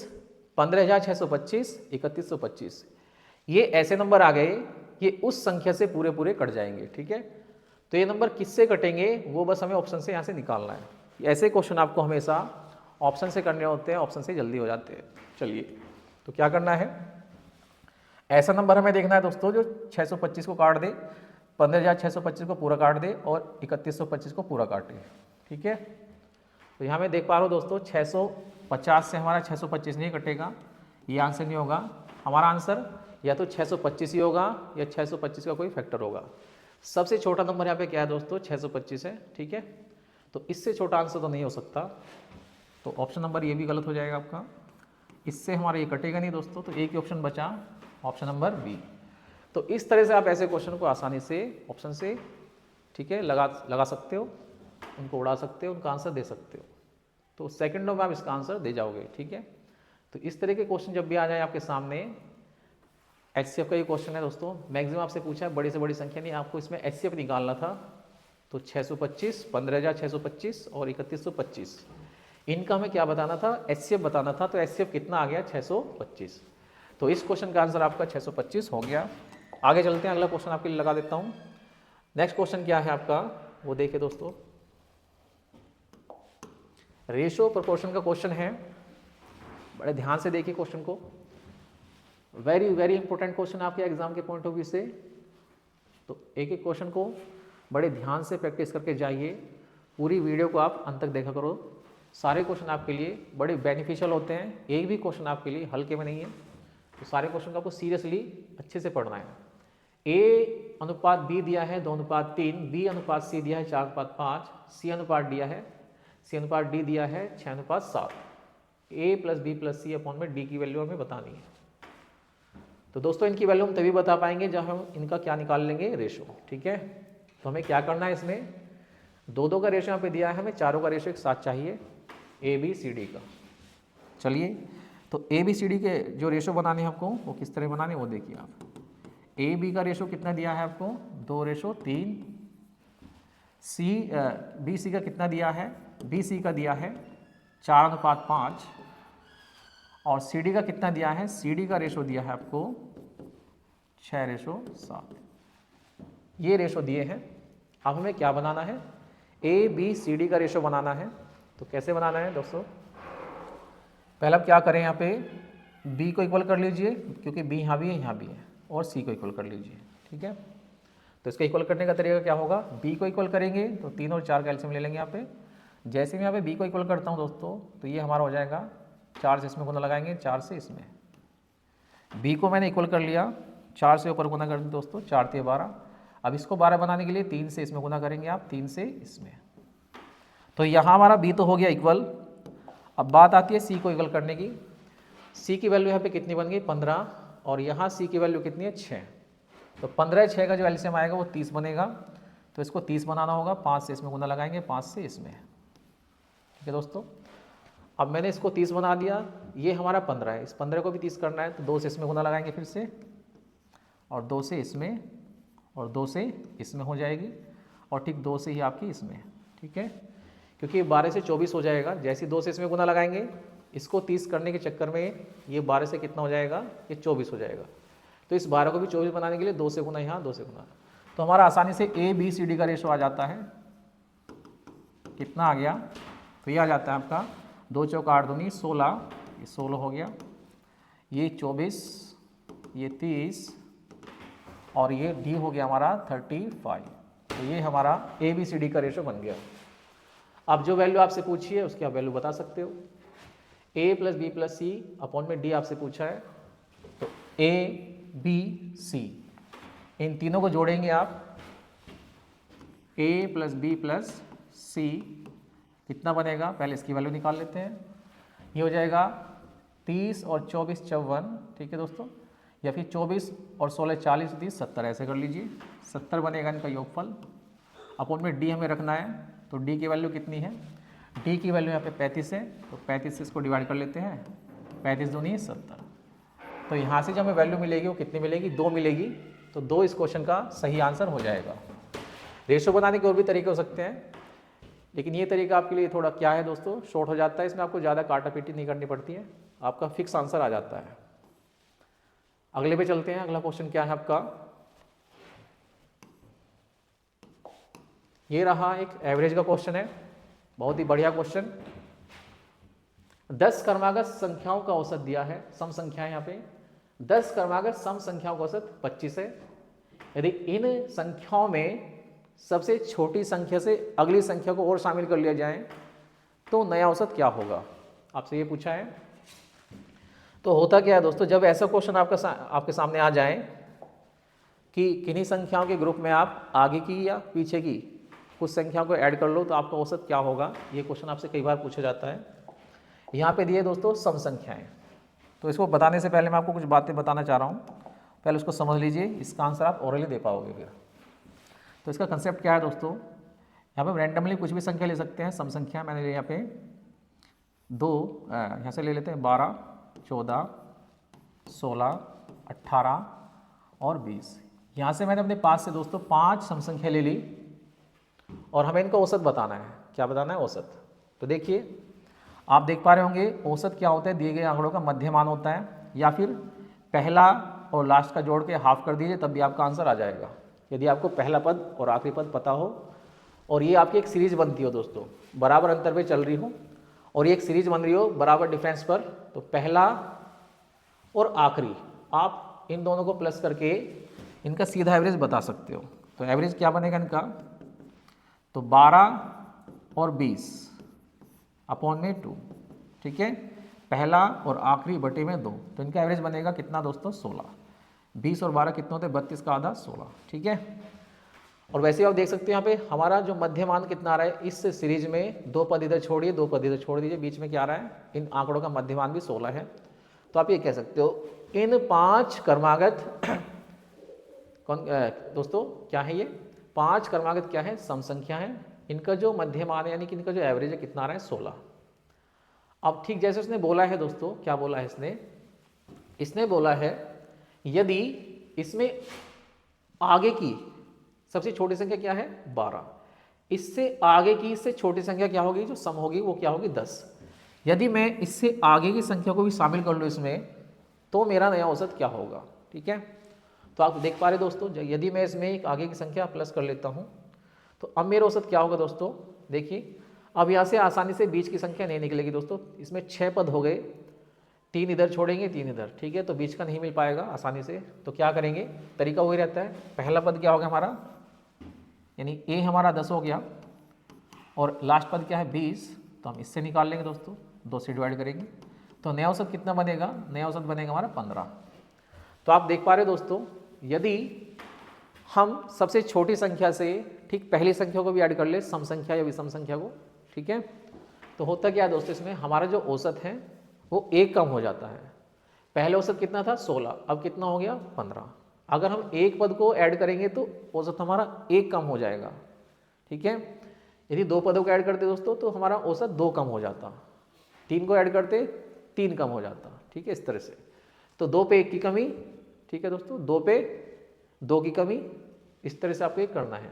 15,625, 3125। ये ऐसे नंबर आ गए, ये उस संख्या से पूरे पूरे कट जाएंगे, ठीक है। तो ये नंबर किससे कटेंगे वो बस हमें ऑप्शन से यहाँ से निकालना है। ऐसे क्वेश्चन आपको हमेशा ऑप्शन से करने होते हैं, ऑप्शन से जल्दी हो जाते हैं। चलिए, तो क्या करना है, ऐसा नंबर हमें देखना है दोस्तों जो 625 को काट दे, 15,625 को पूरा काट दे और 3125 को पूरा काटे, ठीक है। तो यहाँ मैं देख पा रहा हूँ दोस्तों 650 से हमारा 625 नहीं कटेगा, ये आंसर नहीं होगा। हमारा आंसर या तो 625 ही होगा या 625 का कोई फैक्टर होगा। सबसे छोटा नंबर यहाँ पे क्या है दोस्तों 625 है, ठीक है। तो इससे छोटा आंसर तो नहीं हो सकता, तो ऑप्शन नंबर ये भी गलत हो जाएगा आपका। इससे हमारा ये कटेगा नहीं दोस्तों, तो एक ही ऑप्शन बचा, ऑप्शन नंबर बी। तो इस तरह से आप ऐसे क्वेश्चन को आसानी से ऑप्शन से, ठीक है, लगा सकते हो, उनको उड़ा सकते हो, उनका आंसर दे सकते हो। तो सेकंडों में आप इसका आंसर दे जाओगे, ठीक है। तो इस तरह के क्वेश्चन जब भी आ जाए आपके सामने, एचसीएफ का ये क्वेश्चन है दोस्तों, मैक्सिमम आपसे पूछा है बड़ी से बड़ी संख्या नहीं, आपको इसमें एचसीएफ निकालना था, तो 625, 15,625 और 3125। इनका हमें क्या बताना था, HCF बताना था। तो HCF कितना आ गया, 625। तो इस क्वेश्चन का आंसर आपका 625 हो गया। आगे चलते हैं, अगला क्वेश्चन आपके लिए लगा देता हूँ। नेक्स्ट क्वेश्चन क्या है आपका, वो देखिए दोस्तों, रेशो प्रोपोर्शन का क्वेश्चन है। बड़े ध्यान से देखिए क्वेश्चन को, वेरी वेरी इंपॉर्टेंट क्वेश्चन आपके एग्जाम के पॉइंट ऑफ व्यू से। तो एक एक क्वेश्चन को बड़े ध्यान से प्रैक्टिस करके जाइए, पूरी वीडियो को आप अंत तक देखा करो। सारे क्वेश्चन आपके लिए बड़े बेनिफिशियल होते हैं, एक भी क्वेश्चन आपके लिए हल्के में नहीं है। तो सारे क्वेश्चन को आपको सीरियसली अच्छे से पढ़ना है। A अनुपात B दिया है 2:3, B अनुपात C दिया है 4:5, C अनुपात दिया है C अनुपात D दिया है 6:7। A + B + C अपॉन में D की वैल्यू हमें बतानी है। तो दोस्तों इनकी वैल्यू हम तभी बता पाएंगे जब हम इनका क्या निकाल लेंगे, रेशो। ठीक है, तो हमें क्या करना है, इसमें 2-2 का रेशो यहाँ पे दिया है, हमें चारों का रेशो एक साथ चाहिए, ABCD का। चलिए, तो ABCD के जो रेशो बनाने हैं आपको, वो किस तरह बनाने, वो देखिए आप। AB का रेशो कितना दिया है आपको, 2:3। BC का कितना दिया है, BC का दिया है 4:5। और CD का कितना दिया है, CD का रेशो दिया है आपको 6:7। ये रेशो दिए हैं। अब हमें क्या बनाना है, ABCD का रेशो बनाना है। तो कैसे बनाना है दोस्तों, पहले आप क्या करें, यहाँ पे B को इक्वल कर लीजिए, क्योंकि B यहाँ भी है यहाँ भी है, और C को इक्वल कर लीजिए। ठीक है, तो इसका इक्वल करने का तरीका क्या होगा, B को इक्वल करेंगे तो 3 और 4 का एलसीएम ले लेंगे यहाँ पे। जैसे मैं यहाँ पे B को इक्वल करता हूँ दोस्तों, तो ये हमारा हो जाएगा 4 से इसमें गुना लगाएंगे, 4 से इसमें। B को मैंने इक्वल कर लिया, 4 से ऊपर गुना कर दें दोस्तों, 4 × 12। अब इसको 12 बनाने के लिए 3 से इसमें गुना करेंगे आप, 3 से इसमें। तो यहाँ हमारा B तो हो गया इक्वल। अब बात आती है C को इक्वल करने की। C की वैल्यू यहाँ पे कितनी बन गई, 15, और यहाँ C की वैल्यू कितनी है, 6। तो 15 6 का जो एलसीएम आएगा वो 30 बनेगा। तो इसको 30 बनाना होगा, 5 से इसमें गुना लगाएंगे, 5 से इसमें। ठीक है दोस्तों, अब मैंने इसको 30 बना दिया, ये हमारा 15 है, इस 15 को भी 30 करना है, तो 2 से इसमें गुना लगाएंगे फिर से, और 2 से इसमें, और 2 से इसमें हो जाएगी, और ठीक 2 से ही आपकी इसमें। ठीक है, क्योंकि 12 से 24 हो जाएगा। जैसे 2 से इसमें गुना लगाएंगे, इसको 30 करने के चक्कर में ये 12 से कितना हो जाएगा, ये 24 हो जाएगा। तो इस 12 को भी 24 बनाने के लिए 2 से गुना यहाँ, 2 से गुना। तो हमारा आसानी से ABCD का रेशो आ जाता है। कितना आ गया, तो ये आ जाता है आपका 2 चौका 8 दूनी 16, ये 16 हो गया, ये 24, ये 30, और ये D हो गया हमारा 35। तो ये हमारा ABCD का रेशो बन गया। अब जो वैल्यू आपसे पूछी है उसकी आप वैल्यू बता सकते हो। A + B + C अपॉन में D आपसे पूछा है, तो A B C, इन तीनों को जोड़ेंगे आप, A + B + C कितना बनेगा, पहले इसकी वैल्यू निकाल लेते हैं। ये हो जाएगा 30 और 24 54। ठीक है दोस्तों, या फिर 24 और 16 40 30 70, ऐसे कर लीजिए, 70 बनेगा इनका योगफल। अपॉन में D हमें रखना है, तो D की वैल्यू कितनी है, D की वैल्यू यहाँ पे 35 है, तो 35 से इसको डिवाइड कर लेते हैं, 35 दूनी 70। तो यहाँ से जो हमें वैल्यू मिलेगी वो कितनी मिलेगी, 2 मिलेगी। तो 2 इस क्वेश्चन का सही आंसर हो जाएगा। रेशो बनाने के और भी तरीके हो सकते हैं, लेकिन ये तरीका आपके लिए थोड़ा क्या है दोस्तों, शॉर्ट हो जाता है। इसमें आपको ज़्यादा काटा पीटी नहीं करनी पड़ती है, आपका फिक्स आंसर आ जाता है। अगले पे चलते हैं। अगला क्वेश्चन क्या है आपका, ये रहा एक एवरेज का क्वेश्चन है, बहुत ही बढ़िया क्वेश्चन। 10 क्रमागत संख्याओं का औसत दिया है, सम संख्या है यहाँ पे। 10 क्रमागत सम संख्याओं का औसत 25 है। यदि इन संख्याओं में सबसे छोटी संख्या से अगली संख्या को और शामिल कर लिया जाए तो नया औसत क्या होगा, आपसे ये पूछा है। तो होता क्या है दोस्तों, जब ऐसा क्वेश्चन आपके सामने आ जाए कि किन्हीं संख्याओं के ग्रुप में आप आगे की या पीछे की कुछ संख्याओं को ऐड कर लो तो आपका औसत क्या होगा, ये क्वेश्चन आपसे कई बार पूछा जाता है। यहाँ पे दिए दोस्तों सम संख्याएं। तो इसको बताने से पहले मैं आपको कुछ बातें बताना चाह रहा हूँ, पहले उसको समझ लीजिए, इसका आंसर आप ओरली दे पाओगे फिर। तो इसका कंसेप्ट क्या है दोस्तों, यहाँ पे रैंडमली कुछ भी संख्या ले सकते हैं, सम संख्या। मैंने यहाँ पे 2 यहाँ से ले लेते हैं, 12 14 16 18 और 20। यहाँ से मैंने अपने पास से दोस्तों 5 सम संख्या ले ली, और हमें इनका औसत बताना है। क्या बताना है? औसत। तो देखिए आप देख पा रहे होंगे औसत क्या होता है, दिए गए आंकड़ों का मध्यमान होता है, या फिर पहला और लास्ट का जोड़ के हाफ कर दीजिए तब भी आपका आंसर आ जाएगा, यदि आपको पहला पद और आखिरी पद पता हो। और ये आपकी एक सीरीज बनती हो दोस्तों, बराबर अंतर पे चल रही हो, और ये एक सीरीज बन रही हो बराबर डिफरेंस पर, तो पहला और आखिरी आप इन दोनों को प्लस करके इनका सीधा एवरेज बता सकते हो। तो एवरेज क्या बनेगा इनका? तो 12 और 20 अपॉन में 2, ठीक है, पहला और आखिरी बटे में 2, तो इनका एवरेज बनेगा कितना दोस्तों? 16। 20 और 12 कितने होते हैं? 32 का आधा 16, ठीक है। और वैसे आप देख सकते हैं यहाँ पे हमारा जो मध्यमान कितना आ रहा है, इस सीरीज में 2 पद इधर छोड़िए, 2 पद इधर छोड़ दीजिए, बीच में क्या आ रहा है? इन आंकड़ों का मध्यमान भी 16 है। तो आप ये कह सकते हो इन 5 क्रमागत कौन दोस्तों क्या है? ये 5 क्रमागत क्या है? सम संख्या है। इनका जो मध्यमान है यानी कि इनका जो एवरेज है कितना आ रहा है? 16। अब ठीक जैसे उसने बोला है दोस्तों, क्या बोला है इसने बोला है यदि इसमें आगे की सबसे छोटी संख्या क्या है? 12, इससे आगे की इससे छोटी संख्या क्या होगी? जो सम होगी वो क्या होगी? 10। यदि मैं इससे आगे की संख्या को भी शामिल कर लूँ इसमें, तो मेरा नया औसत क्या होगा? ठीक है, तो आप देख पा रहे दोस्तों, यदि मैं इसमें एक आगे की संख्या प्लस कर लेता हूँ तो अब मेरा औसत क्या होगा दोस्तों? देखिए अब यहाँ से आसानी से बीच की संख्या नहीं निकलेगी दोस्तों, इसमें 6 पद हो गए, 3 इधर छोड़ेंगे 3 इधर, ठीक है, तो बीच का नहीं मिल पाएगा आसानी से। तो क्या करेंगे? तरीका वही रहता है, पहला पद क्या होगा हमारा, यानी ए हमारा 10 हो गया, और लास्ट पद क्या है? 20, तो हम इससे निकाल लेंगे दोस्तों, 2 से डिवाइड करेंगे, तो नया औसत कितना बनेगा? नया औसत बनेगा हमारा 15। तो आप देख पा रहे दोस्तों, यदि हम सबसे छोटी संख्या से ठीक पहली संख्या को भी ऐड कर ले, सम संख्या या विषम संख्या को, ठीक है, तो होता क्या है दोस्तों, इसमें हमारा जो औसत है वो 1 कम हो जाता है। पहले औसत कितना था? 16, अब कितना हो गया? 15। अगर हम एक पद को ऐड करेंगे तो औसत हमारा 1 कम हो जाएगा, ठीक है। यदि 2 पदों को ऐड करते दोस्तों तो हमारा औसत 2 कम हो जाता, 3 को ऐड करते 3 कम हो जाता, ठीक है, इस तरह से। तो 2 पे 1 की कमी, ठीक है दोस्तों, 2 पे 2 की कमी, इस तरह से आपको ये करना है,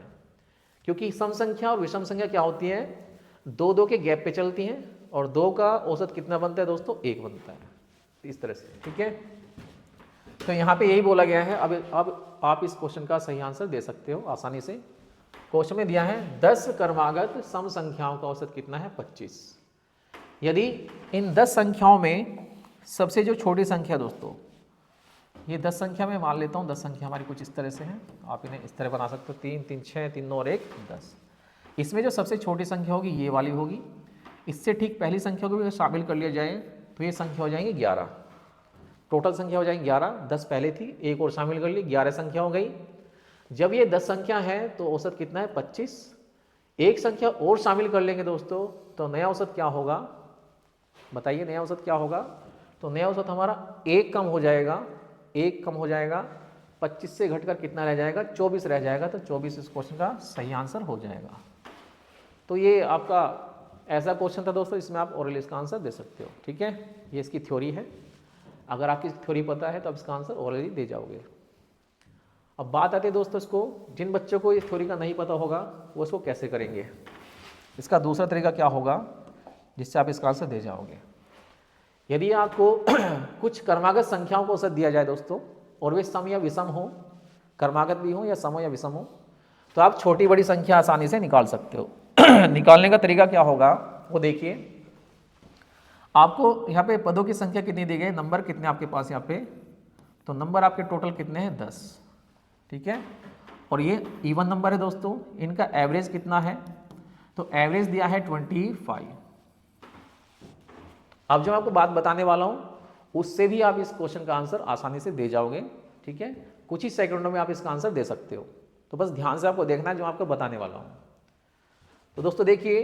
क्योंकि सम संख्या और विषम संख्या क्या होती है? 2 के गैप पे चलती हैं, और 2 का औसत कितना बनता है दोस्तों? 1 बनता है, इस तरह से, ठीक है। तो यहाँ पे यही बोला गया है। अब आप इस क्वेश्चन का सही आंसर दे सकते हो आसानी से। क्वेश्चन में दिया है 10 क्रमागत सम संख्याओं का औसत कितना है? 25। यदि इन 10 संख्याओं में सबसे जो छोटी संख्या दोस्तों, ये 10 संख्या में मान लेता हूँ, 10 संख्या हमारी कुछ इस तरह से है, आप इन्हें इस तरह बना सकते हो, 3 3 6 3 9 और 1 10। इसमें जो सबसे छोटी संख्या होगी ये वाली होगी, इससे ठीक पहली संख्या को भी शामिल कर लिया जाए तो ये संख्या हो जाएंगी 11। टोटल संख्या हो जाएंगी 11, 10 पहले थी, एक और शामिल कर ली, 11 संख्या हो गई। जब ये 10 संख्या है तो औसत कितना है? 25। एक संख्या और शामिल कर लेंगे दोस्तों तो नया औसत क्या होगा? बताइए नया औसत क्या होगा? तो नया औसत हमारा 1 कम हो जाएगा, 1 कम हो जाएगा, 25 से घटकर कितना रह जाएगा? 24 रह जाएगा। तो 24 इस क्वेश्चन का सही आंसर हो जाएगा। तो ये आपका ऐसा क्वेश्चन था दोस्तों, इसमें आप ओरली इसका आंसर दे सकते हो, ठीक है। ये इसकी थ्योरी है, अगर आपकी थ्योरी पता है तो आप इसका आंसर ओरली दे जाओगे। अब बात आती है दोस्तों, इसको जिन बच्चों को इस थ्योरी का नहीं पता होगा वो इसको कैसे करेंगे। इसका दूसरा तरीका क्या होगा जिससे आप इसका आंसर दे जाओगे? यदि आपको कुछ क्रमागत संख्याओं को औसत दिया जाए दोस्तों, और वे सम या विषम हो, क्रमागत भी हो या सम हो या विषम हो, तो आप छोटी बड़ी संख्या आसानी से निकाल सकते हो। निकालने का तरीका क्या होगा वो देखिए। आपको यहाँ पे पदों की संख्या कितनी दी गई, नंबर कितने आपके पास यहाँ पे, तो नंबर आपके टोटल कितने हैं? 10, ठीक है। और ये इवन नंबर है दोस्तों, इनका एवरेज कितना है? तो एवरेज दिया है 25। अब जो आपको बात बताने वाला हूँ उससे भी आप इस क्वेश्चन का आंसर आसानी से दे जाओगे, ठीक है। कुछ ही सेकंडों में आप इसका आंसर दे सकते हो, तो बस ध्यान से आपको देखना है जो आपको बताने वाला हूँ। तो दोस्तों देखिए,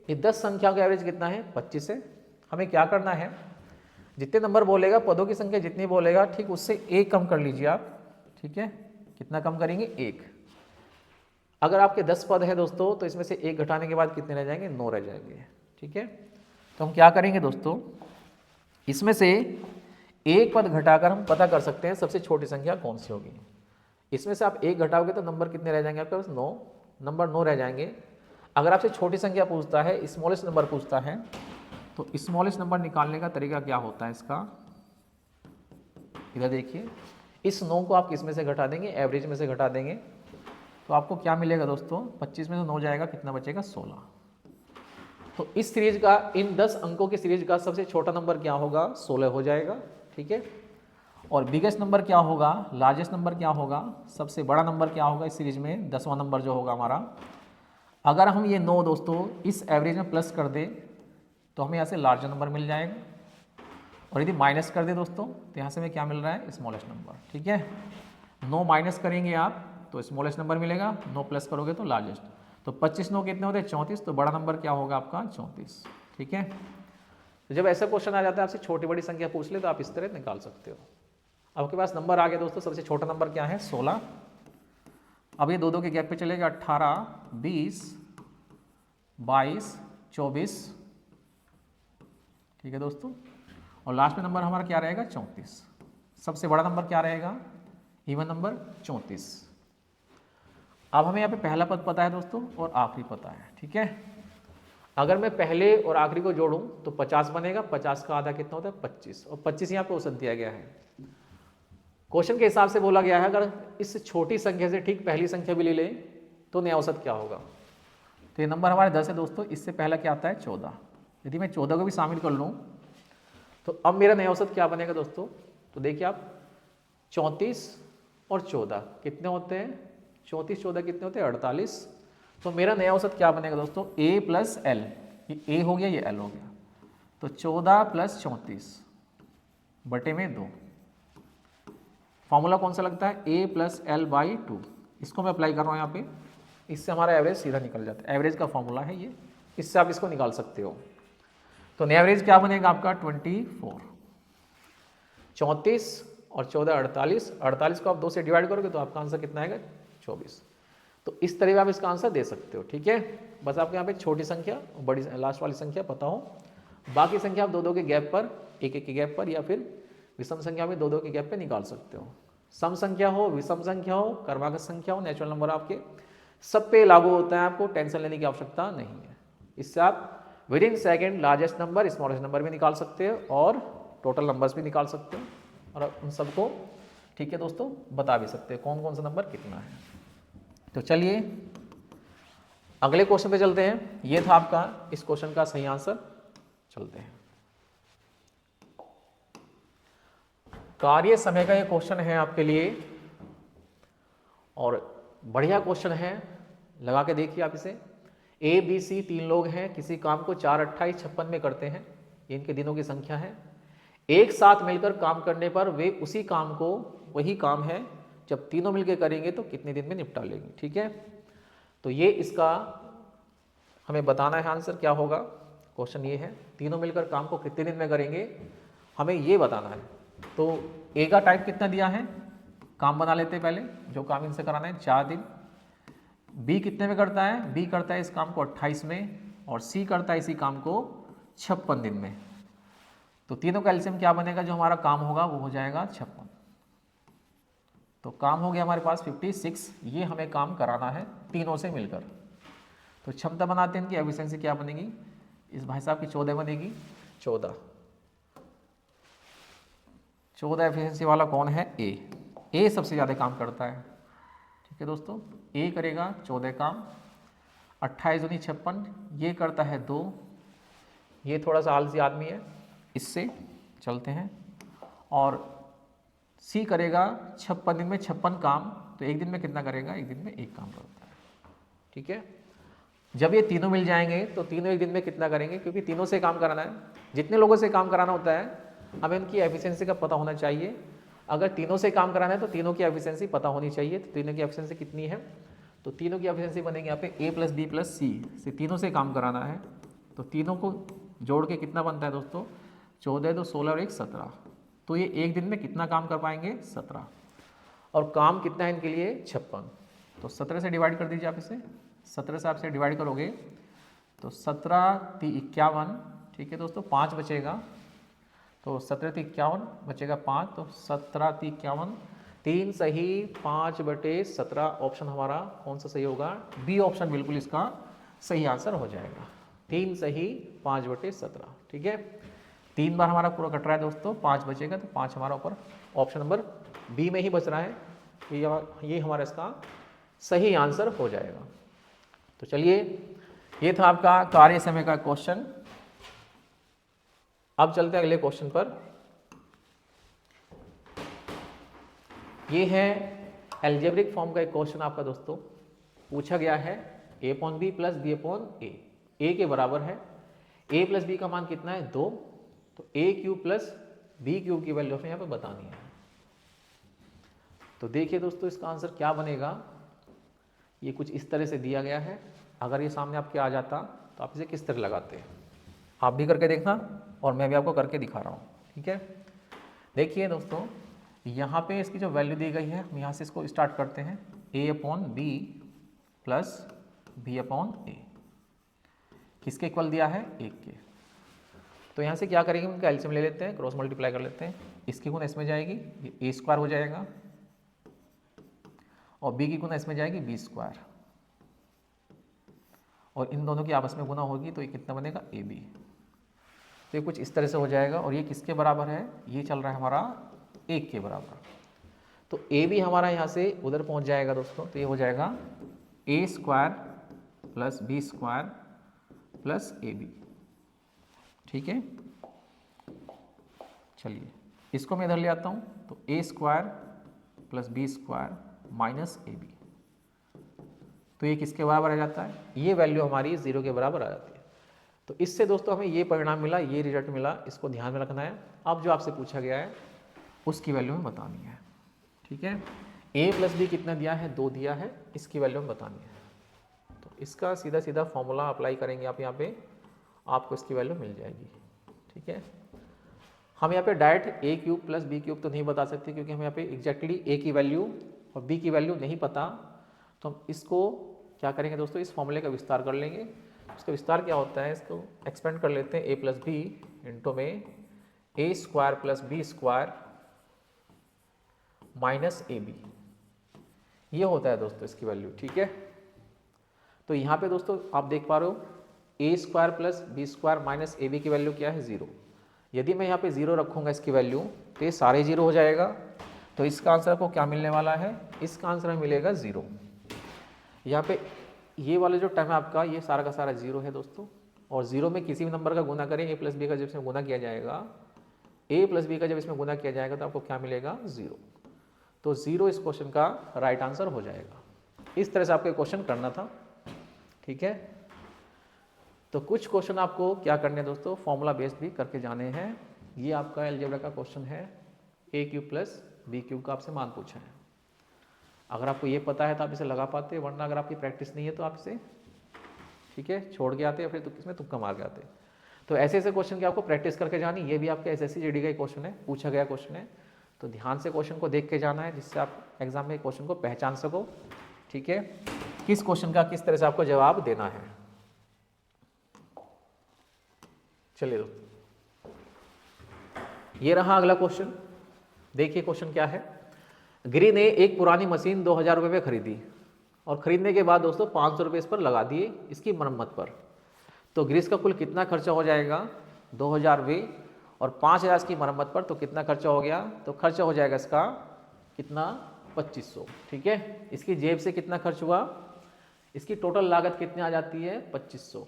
ये 10 संख्या का एवरेज कितना है? 25 है। हमें क्या करना है, जितने नंबर बोलेगा, पदों की संख्या जितनी बोलेगा, ठीक उससे 1 कम कर लीजिए आप, ठीक है। कितना कम करेंगे? 1। अगर आपके 10 पद है दोस्तों तो इसमें से 1 घटाने के बाद कितने रह जाएंगे? 9 रह जाएंगे, ठीक है। तो हम क्या करेंगे दोस्तों, इसमें से 1 पद घटाकर हम पता कर सकते हैं सबसे छोटी संख्या कौन सी होगी। इसमें से आप 1 घटाओगे तो नंबर कितने रह जाएंगे आपके पास? 9, नंबर 9 रह जाएंगे। अगर आपसे छोटी संख्या पूछता है, स्मॉलेस्ट नंबर पूछता है, तो स्मॉलेस्ट नंबर निकालने का तरीका क्या होता है इसका, इधर देखिए, इस 9 को आप किस में से घटा देंगे, एवरेज में से घटा देंगे, तो आपको क्या मिलेगा दोस्तों, 25 में से 9 जाएगा, कितना बचेगा, 16। तो इस सीरीज का, इन 10 अंकों की सीरीज का सबसे छोटा नंबर क्या होगा, 16 हो जाएगा, ठीक है। और बिगेस्ट नंबर क्या होगा, लार्जेस्ट नंबर क्या होगा, सबसे बड़ा नंबर क्या होगा इस सीरीज में, 10वां नंबर जो होगा हमारा। अगर हम ये 9 दोस्तों इस एवरेज में प्लस कर दे तो हमें यहाँ से लार्जर नंबर मिल जाएगा, और यदि माइनस कर दे दोस्तों तो यहाँ से हमें क्या मिल रहा है, स्मॉलेस्ट नंबर, ठीक है। 9 माइनस करेंगे आप तो स्मॉलेस्ट नंबर मिलेगा, 9 प्लस करोगे तो लार्जेस्ट। तो 25 9 कितने होते हैं, 34, तो बड़ा नंबर क्या होगा आपका, 34, ठीक है। तो जब ऐसा क्वेश्चन आ जाता है, आपसे छोटी बड़ी संख्या पूछ ले तो आप इस तरह निकाल सकते हो। आपके पास नंबर आ गया दोस्तों, सबसे छोटा नंबर क्या है, 16। अब ये 2 के गैप पे चलेगा, 18 20 22 24, ठीक है दोस्तों। और लास्ट में नंबर हमारा क्या रहेगा, 34। सबसे बड़ा नंबर क्या रहेगा, इवन नंबर 34। अब हमें यहाँ पे पहला पद पता है दोस्तों और आखिरी पता है, ठीक है। अगर मैं पहले और आखिरी को जोड़ूं तो 50 बनेगा, 50 का आधा कितना होता है, 25, और 25 यहाँ पे औसत दिया गया है। क्वेश्चन के हिसाब से बोला गया है अगर इस छोटी संख्या से ठीक पहली संख्या भी ले लें तो नया औसत क्या होगा। तो ये नंबर हमारे 10 है दोस्तों, इससे पहला क्या आता है, 14। यदि मैं 14 को भी शामिल कर लूँ तो अब मेरा नया औसत क्या बनेगा दोस्तों, तो देखिए आप 34 और 14 कितने होते हैं, 34 14 कितने होते हैं, 48। तो मेरा नया औसत क्या बनेगा दोस्तों, a प्लस एल, ये a हो गया, ये l हो गया, तो 14 प्लस 34 बटे में 2। फॉर्मूला कौन सा लगता है, a प्लस एल बाई 2। इसको मैं अप्लाई कर रहा हूँ यहाँ पे, इससे हमारा एवरेज सीधा निकल जाता है। एवरेज का फॉर्मूला है ये, इससे आप इसको निकाल सकते हो। तो नया एवरेज क्या बनेगा आपका, 24। 34 और 14 48, 48 को आप 2 से डिवाइड करोगे तो आपका आंसर कितना आएगा, 24। तो इस तरह आप इसका आंसर दे सकते हो, ठीक है। बस आपको यहाँ पे छोटी संख्या और बड़ी लास्ट वाली संख्या पता हो, बाकी संख्या आप 2 के गैप पर, 1 के गैप पर, या फिर विषम संख्या में 2 के गैप पे निकाल सकते हो। सम संख्या हो, विषम संख्या हो, क्रमागत संख्या हो, नेचुरल नंबर आपके सब पे लागू होता है, आपको टेंशन लेने की आवश्यकता नहीं है। इससे आप with in second largest number, smallest number भी निकाल सकते हो और टोटल नंबर्स भी निकाल सकते हो, और उन सबको, ठीक है दोस्तों, बता भी सकते हो कौन कौन सा नंबर कितना है। तो चलिए अगले क्वेश्चन पे चलते हैं। ये था आपका इस क्वेश्चन का सही आंसर। चलते हैं, कार्य समय का ये क्वेश्चन है आपके लिए, और बढ़िया क्वेश्चन है, लगा के देखिए आप इसे। ए बी सी 3 लोग हैं, किसी काम को 4 28 56 में करते हैं, ये इनके दिनों की संख्या है। एक साथ मिलकर काम करने पर वे उसी काम को, वही काम है, जब तीनों मिलकर करेंगे तो कितने दिन में निपटा लेंगे, ठीक है। तो ये इसका हमें बताना है आंसर क्या होगा। क्वेश्चन ये है, तीनों मिलकर काम को कितने दिन में करेंगे, हमें ये बताना है। तो ए का टाइप कितना दिया है, काम बना लेते हैं पहले, जो काम इनसे कराना है 4 दिन। बी कितने में करता है, बी करता है इस काम को 28 में, और सी करता है इसी काम को 56 दिन में। तो तीनों का एलसीएम क्या बनेगा, जो हमारा काम होगा वो हो जाएगा 56। तो काम हो गया हमारे पास 56, ये हमें काम कराना है तीनों से मिलकर। तो क्षमता बनाते हैं, इनकी एफिशिएंसी क्या बनेगी, इस भाई साहब की 14 बनेगी, 14 एफिशिएंसी वाला कौन है, ए सबसे ज़्यादा काम करता है, ठीक है दोस्तों। ए करेगा 14 काम, 28 दूनी 56, ये करता है 2, ये थोड़ा सा आलसी आदमी है, इससे चलते हैं। और सी करेगा 56 दिन में 56 काम, तो एक दिन में कितना करेगा, एक दिन में 1 काम करता है, ठीक है। जब ये तीनों मिल जाएंगे तो तीनों एक दिन में कितना करेंगे, क्योंकि तीनों से काम कराना है, जितने लोगों से काम कराना होता है हमें उनकी एफिशिएंसी का पता होना चाहिए। अगर तीनों से काम कराना है तो तीनों की एफिशिएंसी पता होनी चाहिए। तो तीनों की एफिशिएंसी कितनी है, तो तीनों की एफिशिएंसी बनेगी यहाँ पे ए प्लस बी प्लस सी से, तीनों से काम कराना है तो तीनों को जोड़ के कितना बनता है दोस्तों, 14 2 16 और 1 17। तो ये एक दिन में कितना काम कर पाएंगे, 17, और काम कितना है इनके लिए 56। तो 17 से डिवाइड कर दीजिए आप इसे, 17 से आपसे डिवाइड करोगे तो 17 3 51, ठीक है दोस्तों, 5 बचेगा, तो 17 3 51 बचेगा 5, तो 17 3 51, 3 सही, 5/17 ऑप्शन हमारा कौन सा सही होगा, बी ऑप्शन बिल्कुल इसका सही आंसर हो जाएगा। 3 सही 5/17, ठीक है। 3 बार हमारा पूरा कट रहा है दोस्तों, 5 बचेगा तो 5 हमारा ऊपर ऑप्शन नंबर बी में ही बच रहा है। ये हमारा इसका सही आंसर हो जाएगा। तो चलिए, ये था आपका कार्य समय का क्वेश्चन। अब चलते हैं अगले क्वेश्चन पर। ये है एल्जेब्रिक फॉर्म का एक क्वेश्चन आपका दोस्तों। पूछा गया है a/b + b/a, a के बराबर है। a + b का मान कितना है 2, तो a³ + b³ की वैल्यू हमें यहाँ पे बतानी है। तो देखिए दोस्तों, इसका आंसर क्या बनेगा। ये कुछ इस तरह से दिया गया है। अगर ये सामने आपके आ जाता तो आप इसे किस तरह लगाते हैं, आप भी करके देखना और मैं भी आपको करके दिखा रहा हूँ, ठीक है। देखिए दोस्तों, यहाँ पे इसकी जो वैल्यू दी गई है, हम यहाँ से इसको स्टार्ट करते हैं। a/b + b/a किसके इक्वल दिया है, 1 के। तो यहाँ से क्या करेंगे, उनका एलसीएम ले लेते हैं, क्रॉस मल्टीप्लाई कर लेते हैं। इसकी गुना इसमें जाएगी, ये a² हो जाएगा, और b की गुना इसमें जाएगी b², और इन दोनों की आपस में गुना होगी तो ये कितना बनेगा ab। तो ये कुछ इस तरह से हो जाएगा, और ये किसके बराबर है, ये चल रहा है हमारा 1 के बराबर। तो ab हमारा यहाँ से उधर पहुँच जाएगा दोस्तों, तो ये हो जाएगा a² + b² + ab, ठीक है। चलिए, इसको मैं इधर ले आता हूँ, तो a² + b² - ab, तो ये किसके बराबर आ जाता है, ये वैल्यू हमारी 0 के बराबर आ जाती है। तो इससे दोस्तों हमें ये परिणाम मिला, ये रिजल्ट मिला, इसको ध्यान में रखना है। अब जो आपसे पूछा गया है उसकी वैल्यू में बतानी है, ठीक है। a + b कितना दिया है, 2 दिया है, इसकी वैल्यू में बतानी है। तो इसका सीधा सीधा फॉर्मूला अप्लाई करेंगे आप यहाँ पे, आपको इसकी वैल्यू मिल जाएगी, ठीक है। हम यहाँ पे डायरेक्ट a³ + b³ तो नहीं बता सकते, क्योंकि हम यहाँ पे एग्जैक्टली a की वैल्यू और b की वैल्यू नहीं पता। तो हम इसको क्या करेंगे दोस्तों, इस फॉर्मूले का विस्तार कर लेंगे। इसका विस्तार क्या होता है, इसको एक्सपेंड कर लेते हैं। a + b इंटू में a² + b² - ab, ये होता है दोस्तों इसकी वैल्यू, ठीक है। तो यहाँ पे दोस्तों आप देख पा रहे हो a² + b² - ab की वैल्यू क्या है, 0। यदि मैं यहाँ पे 0 रखूँगा इसकी वैल्यू, तो ये सारे 0 हो जाएगा। तो इसका आंसर को क्या मिलने वाला है, इसका आंसर हमें मिलेगा 0। यहाँ पे ये वाला जो टर्म है आपका, ये सारा का सारा 0 है दोस्तों। और 0 में किसी भी नंबर का गुना करें, a + b का जब इसमें गुना किया जाएगा, a + b का जब इसमें गुना किया जाएगा तो आपको क्या मिलेगा, 0। तो 0 इस क्वेश्चन का राइट आंसर हो जाएगा। इस तरह से आपको क्वेश्चन करना था, ठीक है। तो कुछ क्वेश्चन आपको क्या करने हैं दोस्तों, फॉर्मूला बेस्ड भी करके जाने हैं। ये आपका अलजेब्रा का क्वेश्चन है, a³ + b³ का आपसे मान पूछा है। अगर आपको ये पता है तो आप इसे लगा पाते, वरना अगर आपकी प्रैक्टिस नहीं है तो आप इसे, ठीक है, छोड़ के आते या फिर इसमें तुक्का मार के आते। तो ऐसे ऐसे क्वेश्चन की आपको प्रैक्टिस करके जानी। ये भी आपके SSC GD का क्वेश्चन है, पूछा गया क्वेश्चन है। तो ध्यान से क्वेश्चन को देख के जाना है, जिससे आप एग्जाम में क्वेश्चन को पहचान सको, ठीक है, किस क्वेश्चन का किस तरह से आपको जवाब देना है। चलिए दोस्तों, ये रहा अगला क्वेश्चन। देखिए क्वेश्चन क्या है। गिरी ने एक पुरानी मशीन 2000 रुपये में खरीदी, और खरीदने के बाद दोस्तों 500 रुपये इस पर लगा दिए इसकी मरम्मत पर। तो गिरीश का कुल कितना खर्चा हो जाएगा, 2000 वे और 5000 इसकी मरम्मत पर, तो कितना खर्चा हो गया, तो खर्चा हो जाएगा इसका कितना, 2500, ठीक है। इसकी जेब से कितना खर्च हुआ, इसकी टोटल लागत कितनी आ जाती है, 2500।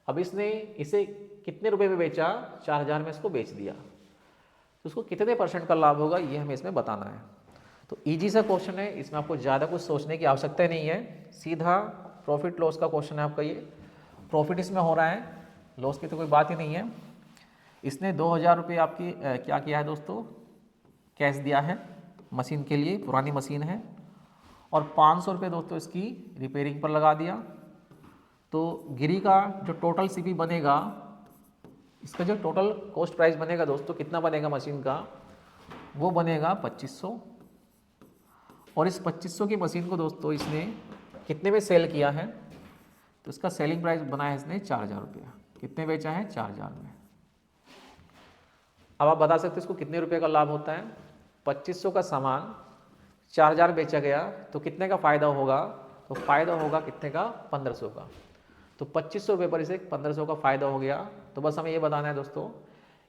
अब इसने इसे कितने रुपए में बेचा, 4000 में इसको बेच दिया, तो उसको कितने % का लाभ होगा, ये हमें इसमें बताना है। तो इजी सा क्वेश्चन है, इसमें आपको ज़्यादा कुछ सोचने की आवश्यकता नहीं है, सीधा प्रॉफिट लॉस का क्वेश्चन है आपका। ये प्रॉफिट इसमें हो रहा है, लॉस की तो कोई बात ही नहीं है। इसने 2000 रुपये आपकी क्या किया है दोस्तों, कैश दिया है मशीन के लिए, पुरानी मशीन है, और 500 रुपये दोस्तों इसकी रिपेयरिंग पर लगा दिया। तो गिरी का जो टोटल CP बनेगा, इसका जो टोटल कॉस्ट प्राइस बनेगा दोस्तों, कितना बनेगा मशीन का, वो बनेगा 2500। और इस 2500 की मशीन को दोस्तों इसने कितने में सेल किया है, तो इसका सेलिंग प्राइस बनाया है इसने 4000 रुपया। कितने बेचा है, 4000 में। अब आप बता सकते हैं इसको कितने रुपए का लाभ होता है। 2500 का सामान 4000 बेचा गया, तो कितने का फ़ायदा होगा, तो फ़ायदा होगा कितने का, 1500 का। तो 2500 रुपये पर इसे 1500 का फ़ायदा हो गया। तो बस हमें ये बताना है दोस्तों,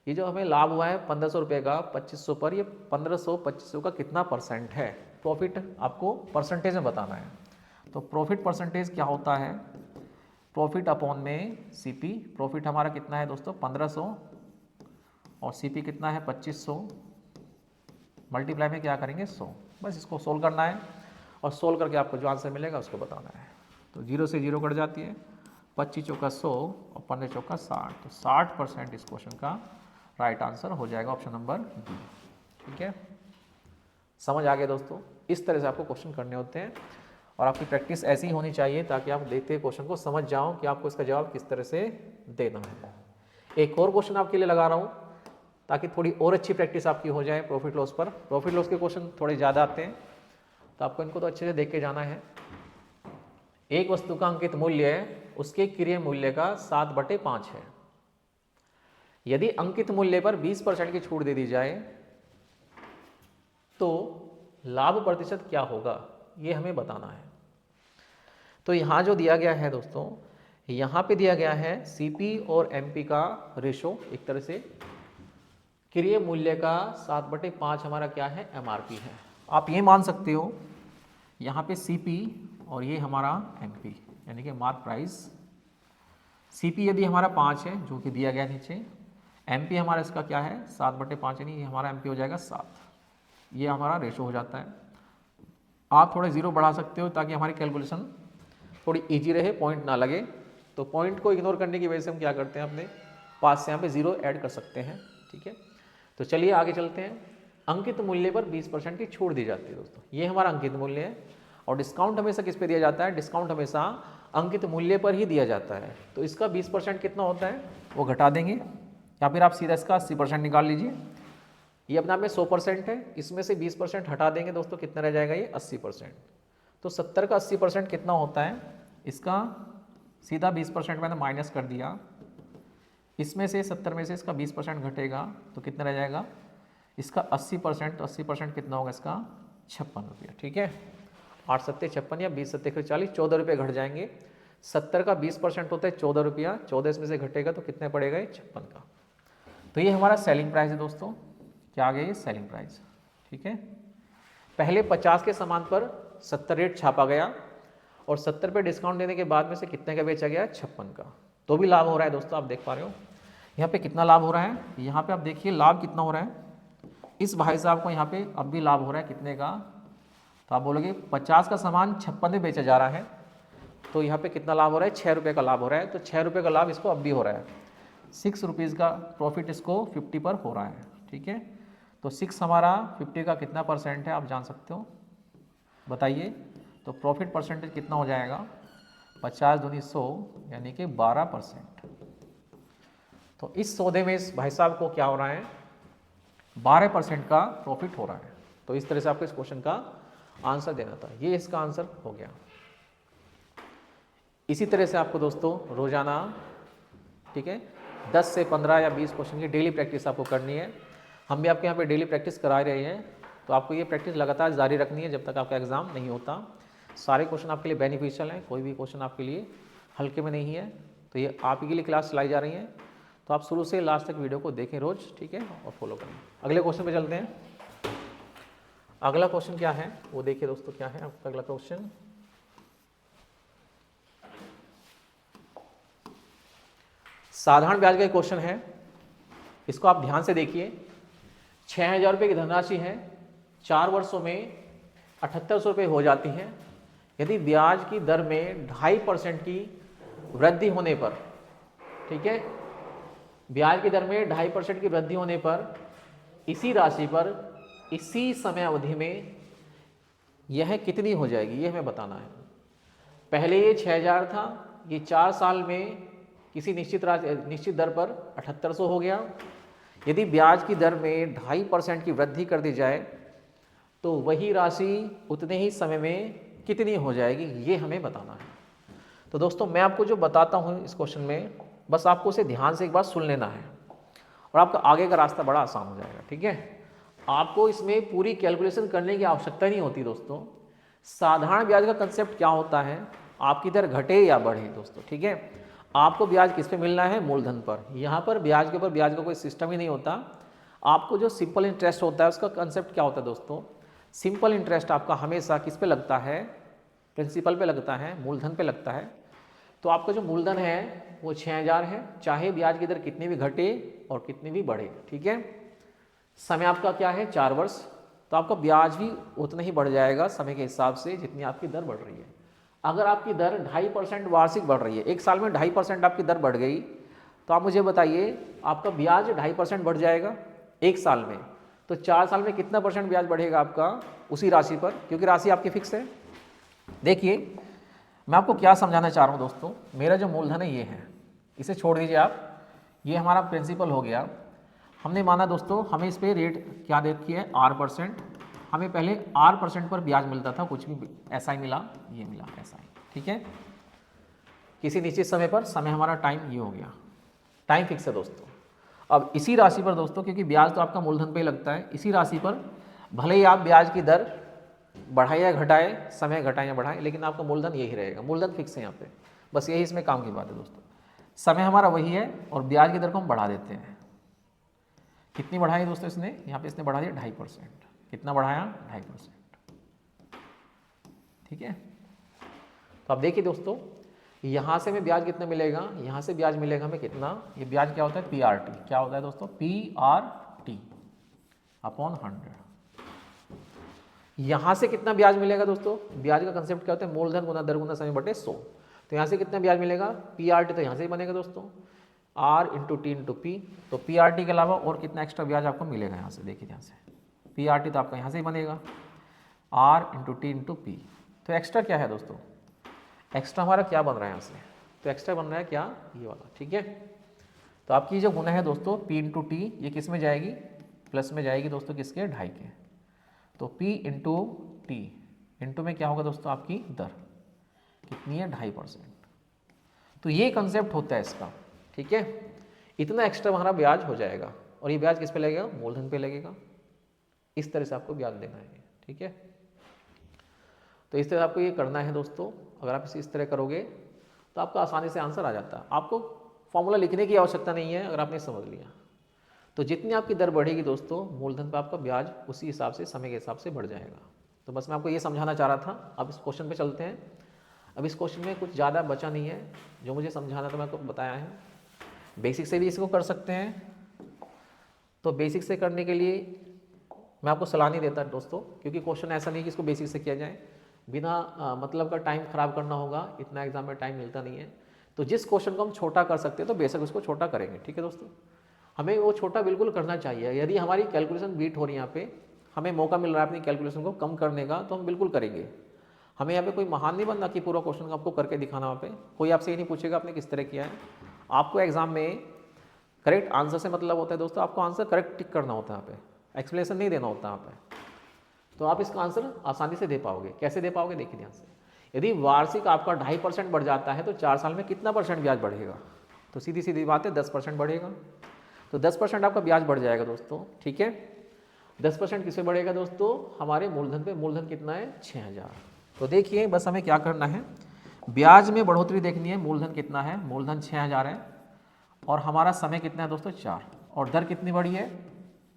ये जो हमें लाभ हुआ है 1500 रुपये का 2500 पर, ये 1500 2500 का कितना परसेंट है, प्रॉफिट आपको परसेंटेज में बताना है। तो प्रॉफिट परसेंटेज क्या होता है, प्रॉफिट अपॉन में सीपी। प्रॉफिट हमारा कितना है दोस्तों 1500 और सीपी कितना है 2500, मल्टीप्लाई में क्या करेंगे 100। बस इसको सोल्व करना है और सोल्व करके आपको जो आंसर मिलेगा उसको बताना है। तो 0 से 0 कट जाती है, 25 चौका 100 और 15 चौका 60, तो 60% इस क्वेश्चन का राइट आंसर हो जाएगा ऑप्शन नंबर बी। ठीक है, समझ आ गया दोस्तों। इस तरह से आपको क्वेश्चन करने होते हैं और आपकी प्रैक्टिस ऐसी ही होनी चाहिए ताकि आप देखते क्वेश्चन को समझ जाओ कि आपको इसका जवाब किस तरह से देना है। एक और क्वेश्चन आपके लिए लगा रहा हूँ ताकि थोड़ी और अच्छी प्रैक्टिस आपकी हो जाए प्रॉफिट लॉस पर। प्रॉफिट लॉस के क्वेश्चन थोड़े ज़्यादा आते हैं तो आपको इनको तो अच्छे से देख के जाना है। एक वस्तु का अंकित मूल्य उसके क्रय मूल्य का 7/5 है। यदि अंकित मूल्य पर 20% की छूट दे दी जाए तो लाभ प्रतिशत क्या होगा, ये हमें बताना है। तो यहाँ जो दिया गया है दोस्तों, यहाँ पे दिया गया है सीपी और एमपी का रेशो, एक तरह से क्रय मूल्य का 7/5 हमारा क्या है एमआरपी है। आप ये मान सकते हो यहाँ पे सीपी और ये हमारा एमपी यानी कि मार्क प्राइस। सीपी यदि हमारा 5 है जो कि दिया गया नीचे, एमपी हमारा इसका क्या है 7/5 यानी हमारा एमपी हो जाएगा 7। ये हमारा रेशो हो जाता है। आप थोड़े 0 बढ़ा सकते हो ताकि हमारी कैलकुलेशन थोड़ी इजी रहे, पॉइंट ना लगे। तो पॉइंट को इग्नोर करने की वजह से हम क्या करते हैं, अपने पास से यहाँ पे 0 ऐड कर सकते हैं। ठीक है, तो चलिए आगे चलते हैं। अंकित मूल्य पर 20% की छूट दी जाती है दोस्तों, ये हमारा अंकित मूल्य है। और डिस्काउंट हमेशा किस पे दिया जाता है, डिस्काउंट हमेशा अंकित मूल्य पर ही दिया जाता है। तो इसका 20% कितना होता है वो घटा देंगे, या फिर आप सीधा इसका 80% निकाल लीजिए। ये अपने आप में 100% है, इसमें से 20% हटा देंगे दोस्तों, कितना रह जाएगा ये 80%। तो 70 का 80% कितना होता है, इसका सीधा 20% मैंने माइनस कर दिया। इसमें से 70 में से इसका 20% घटेगा तो कितना रह जाएगा इसका 80%। तो 80% कितना होगा इसका 56 रुपया। ठीक है, 8 सत्ते 56 या 20 सत्ते 40, 14 रुपये घट जाएंगे। 70 का 20% होता है 14 रुपया, 14 इसमें से घटेगा तो कितने पड़ेगा ये 56 का। तो ये हमारा सेलिंग प्राइस है दोस्तों, क्या आ गया ये सेलिंग प्राइस। ठीक है, पहले 50 के सामान पर 70 रेट छापा गया और 70 पे डिस्काउंट देने के बाद में से कितने का बेचा गया 56 का। तो भी लाभ हो रहा है दोस्तों, आप देख पा रहे हो यहाँ पे कितना लाभ हो रहा है। यहाँ पे आप देखिए लाभ कितना हो रहा है, इस भाई साहब को यहाँ पे अब भी लाभ हो रहा है कितने का, तो आप बोलोगे 50 का सामान 56 में बेचा जा रहा है तो यहाँ पे कितना लाभ हो रहा है 6 रुपये का लाभ हो रहा है। तो 6 रुपये का लाभ इसको अब भी हो रहा है। 6 रुपीज़ का प्रॉफिट इसको 50 पर हो रहा है। ठीक है, तो 6 हमारा 50 का कितना परसेंट है आप जान सकते हो, बताइए। तो प्रॉफिट परसेंटेज कितना हो जाएगा 50 दूनी 100 यानी कि 12%। तो इस सौदे में इस भाई साहब को क्या हो रहा है 12% का प्रॉफिट हो रहा है। तो इस तरह से आपको इस क्वेश्चन का आंसर देना था, ये इसका आंसर हो गया। इसी तरह से आपको दोस्तों रोजाना, ठीक है, 10 से 15 या 20 क्वेश्चन की डेली प्रैक्टिस आपको करनी है। हम भी आपके यहाँ पे डेली प्रैक्टिस करा रहे हैं, तो आपको ये प्रैक्टिस लगातार जारी रखनी है जब तक आपका एग्जाम नहीं होता। सारे क्वेश्चन आपके लिए बेनिफिशियल हैं, कोई भी क्वेश्चन आपके लिए हल्के में नहीं है। तो ये आप ही के लिए क्लास चलाई जा रही है, तो आप शुरू से लास्ट तक वीडियो को देखें रोज, ठीक है, और फॉलो करें। अगले क्वेश्चन पे चलते हैं। अगला क्वेश्चन क्या है वो देखिए दोस्तों, क्या है आपका अगला क्वेश्चन। साधारण ब्याज का क्वेश्चन है, इसको आप ध्यान से देखिए। 6000 रुपये की धनराशि है, 4 वर्षों में 7800 रुपये हो जाती है। यदि ब्याज की दर में 2.5% की वृद्धि होने पर, ठीक है, ब्याज की दर में 2.5% की वृद्धि होने पर इसी राशि पर इसी समय अवधि में यह कितनी हो जाएगी, ये हमें बताना है। पहले ये 6000 था, ये 4 साल में किसी निश्चित दर पर 7800 हो गया। यदि ब्याज की दर में 2.5% की वृद्धि कर दी जाए तो वही राशि उतने ही समय में कितनी हो जाएगी, ये हमें बताना है। तो दोस्तों मैं आपको जो बताता हूँ इस क्वेश्चन में, बस आपको उसे ध्यान से एक बार सुन लेना है और आपका आगे का रास्ता बड़ा आसान हो जाएगा। ठीक है, आपको इसमें पूरी कैलकुलेशन करने की आवश्यकता नहीं होती दोस्तों। साधारण ब्याज का कंसेप्ट क्या होता है, आपकी दर घटे या बढ़े दोस्तों, ठीक है। आपको ब्याज किस पे मिलना है, मूलधन पर। यहाँ पर ब्याज के ऊपर ब्याज का कोई सिस्टम ही नहीं होता। आपको जो सिंपल इंटरेस्ट होता है उसका कंसेप्ट क्या होता है दोस्तों, सिंपल इंटरेस्ट आपका हमेशा किस पे लगता है, प्रिंसिपल पे लगता है, मूलधन पे लगता है। तो आपका जो मूलधन है वो 6000 है, चाहे ब्याज की दर कितनी भी घटे और कितनी भी बढ़े, ठीक है। समय आपका क्या है, 4 वर्ष, तो आपका ब्याज भी उतना ही बढ़ जाएगा समय के हिसाब से जितनी आपकी दर बढ़ रही है। अगर आपकी दर 2.5% वार्षिक बढ़ रही है, एक साल में 2.5% आपकी दर बढ़ गई, तो आप मुझे बताइए आपका ब्याज 2.5% बढ़ जाएगा एक साल में, तो 4 साल में कितना परसेंट ब्याज बढ़ेगा आपका उसी राशि पर, क्योंकि राशि आपकी फिक्स है। देखिए मैं आपको क्या समझाना चाह रहा हूँ दोस्तों, मेरा जो मूलधन है ये है, इसे छोड़ दीजिए आप, ये हमारा प्रिंसिपल हो गया। हमने माना दोस्तों हमें इस पर रेट क्या देखी है, R%। हमें पहले R% पर ब्याज मिलता था, कुछ भी ऐसा ही मिला, ये मिला ऐसा ही, ठीक है। किसी निश्चित समय पर, समय हमारा टाइम ये हो गया, टाइम फिक्स है दोस्तों। अब इसी राशि पर दोस्तों, क्योंकि ब्याज तो आपका मूलधन पे ही लगता है, इसी राशि पर भले ही आप ब्याज की दर बढ़ाए या घटाए, समय घटाए या बढ़ाए, लेकिन आपका मूलधन यही रहेगा, मूलधन फिक्स है यहाँ पे। बस यही इसमें काम की बात है दोस्तों, समय हमारा वही है और ब्याज की दर को हम बढ़ा देते हैं। कितनी बढ़ाई दोस्तों इसने, यहाँ पे इसने बढ़ा दिया 2.5%। कितना बढ़ाया, 2.5%, ठीक है। तो आप देखिए दोस्तों, यहाँ से हमें ब्याज कितना मिलेगा, यहाँ से ब्याज मिलेगा हमें कितना, ये ब्याज क्या होता है, PRT। क्या होता है दोस्तों, PRT अपॉन 100। यहाँ से कितना ब्याज मिलेगा दोस्तों, ब्याज का कंसेप्ट क्या होता है, मूलधन गुना दर गुना समय बटे 100। तो यहाँ से कितना ब्याज मिलेगा, PRT, तो यहाँ से ही बनेगा दोस्तों R into T into P। तो PRT के अलावा और कितना एक्स्ट्रा ब्याज आपको मिलेगा यहाँ से, देखिए यहाँ से PRT तो आपका यहाँ से ही बनेगा R into T into P। तो एक्स्ट्रा क्या है दोस्तों, एक्स्ट्रा हमारा क्या बन रहा है यहाँ से, तो एक्स्ट्रा बन रहा है क्या, ये वाला, ठीक है। तो आपकी जो गुना है दोस्तों P इंटू T, ये किस में जाएगी, प्लस में जाएगी दोस्तों, किसके, 2.5 के। तो P इंटू T इंटू में क्या होगा दोस्तों, आपकी दर कितनी है, 2.5%। तो ये कंसेप्ट होता है इसका, ठीक है। इतना एक्स्ट्रा हमारा ब्याज हो जाएगा और ये ब्याज किस पे लगेगा, मूलधन पे लगेगा। इस तरह से आपको ब्याज देना है, ठीक है। तो इस तरह आपको ये करना है दोस्तों। अगर आप इसे इस तरह करोगे तो आपका आसानी से आंसर आ जाता है, आपको फॉर्मूला लिखने की आवश्यकता नहीं है अगर आपने समझ लिया। तो जितनी आपकी दर बढ़ेगी दोस्तों, मूलधन पर आपका ब्याज उसी हिसाब से, समय के हिसाब से बढ़ जाएगा। तो बस मैं आपको ये समझाना चाह रहा था। अब इस क्वेश्चन पे चलते हैं। अब इस क्वेश्चन में कुछ ज़्यादा बचा नहीं है, जो मुझे समझाना था मैं आपको बताया है। बेसिक से भी इसको कर सकते हैं, तो बेसिक से करने के लिए मैं आपको सलाह नहीं देता दोस्तों, क्योंकि क्वेश्चन ऐसा नहीं कि इसको बेसिक से किया जाए, बिना मतलब का टाइम ख़राब करना होगा, इतना एग्जाम में टाइम मिलता नहीं है। तो जिस क्वेश्चन को हम छोटा कर सकते हैं तो बेशक उसको छोटा करेंगे, ठीक है दोस्तों। हमें वो छोटा बिल्कुल करना चाहिए। यदि हमारी कैलकुलेशन बीट हो रही है, यहाँ पे हमें मौका मिल रहा है अपनी कैलकुलेशन को कम करने का, तो हम बिल्कुल करेंगे। हमें यहाँ पे कोई महान नहीं बनना कि पूरा क्वेश्चन आपको करके दिखाना। वहाँ पे कोई आपसे ये नहीं पूछेगा आपने किस तरह किया है। आपको एग्जाम में करेक्ट आंसर से मतलब होता है दोस्तों, आपको आंसर करेक्ट टिक करना होता है, यहाँ पे एक्सप्लेनेशन नहीं देना होता यहाँ पे। तो आप इसका आंसर आसानी से दे पाओगे। कैसे दे पाओगे, देखिए ध्यान से। यदि वार्षिक आपका 2.5% बढ़ जाता है तो 4 साल में कितना परसेंट ब्याज बढ़ेगा, तो सीधी सीधी बात है 10% बढ़ेगा। तो 10% आपका ब्याज बढ़ जाएगा दोस्तों, ठीक है। 10% किस पे बढ़ेगा दोस्तों, हमारे मूलधन पे। मूलधन कितना है, 6000। तो देखिए बस हमें क्या करना है, ब्याज में बढ़ोतरी देखनी है। मूलधन कितना है, मूलधन 6000 है और हमारा समय कितना है दोस्तों, 4, और दर कितनी बढ़ी है,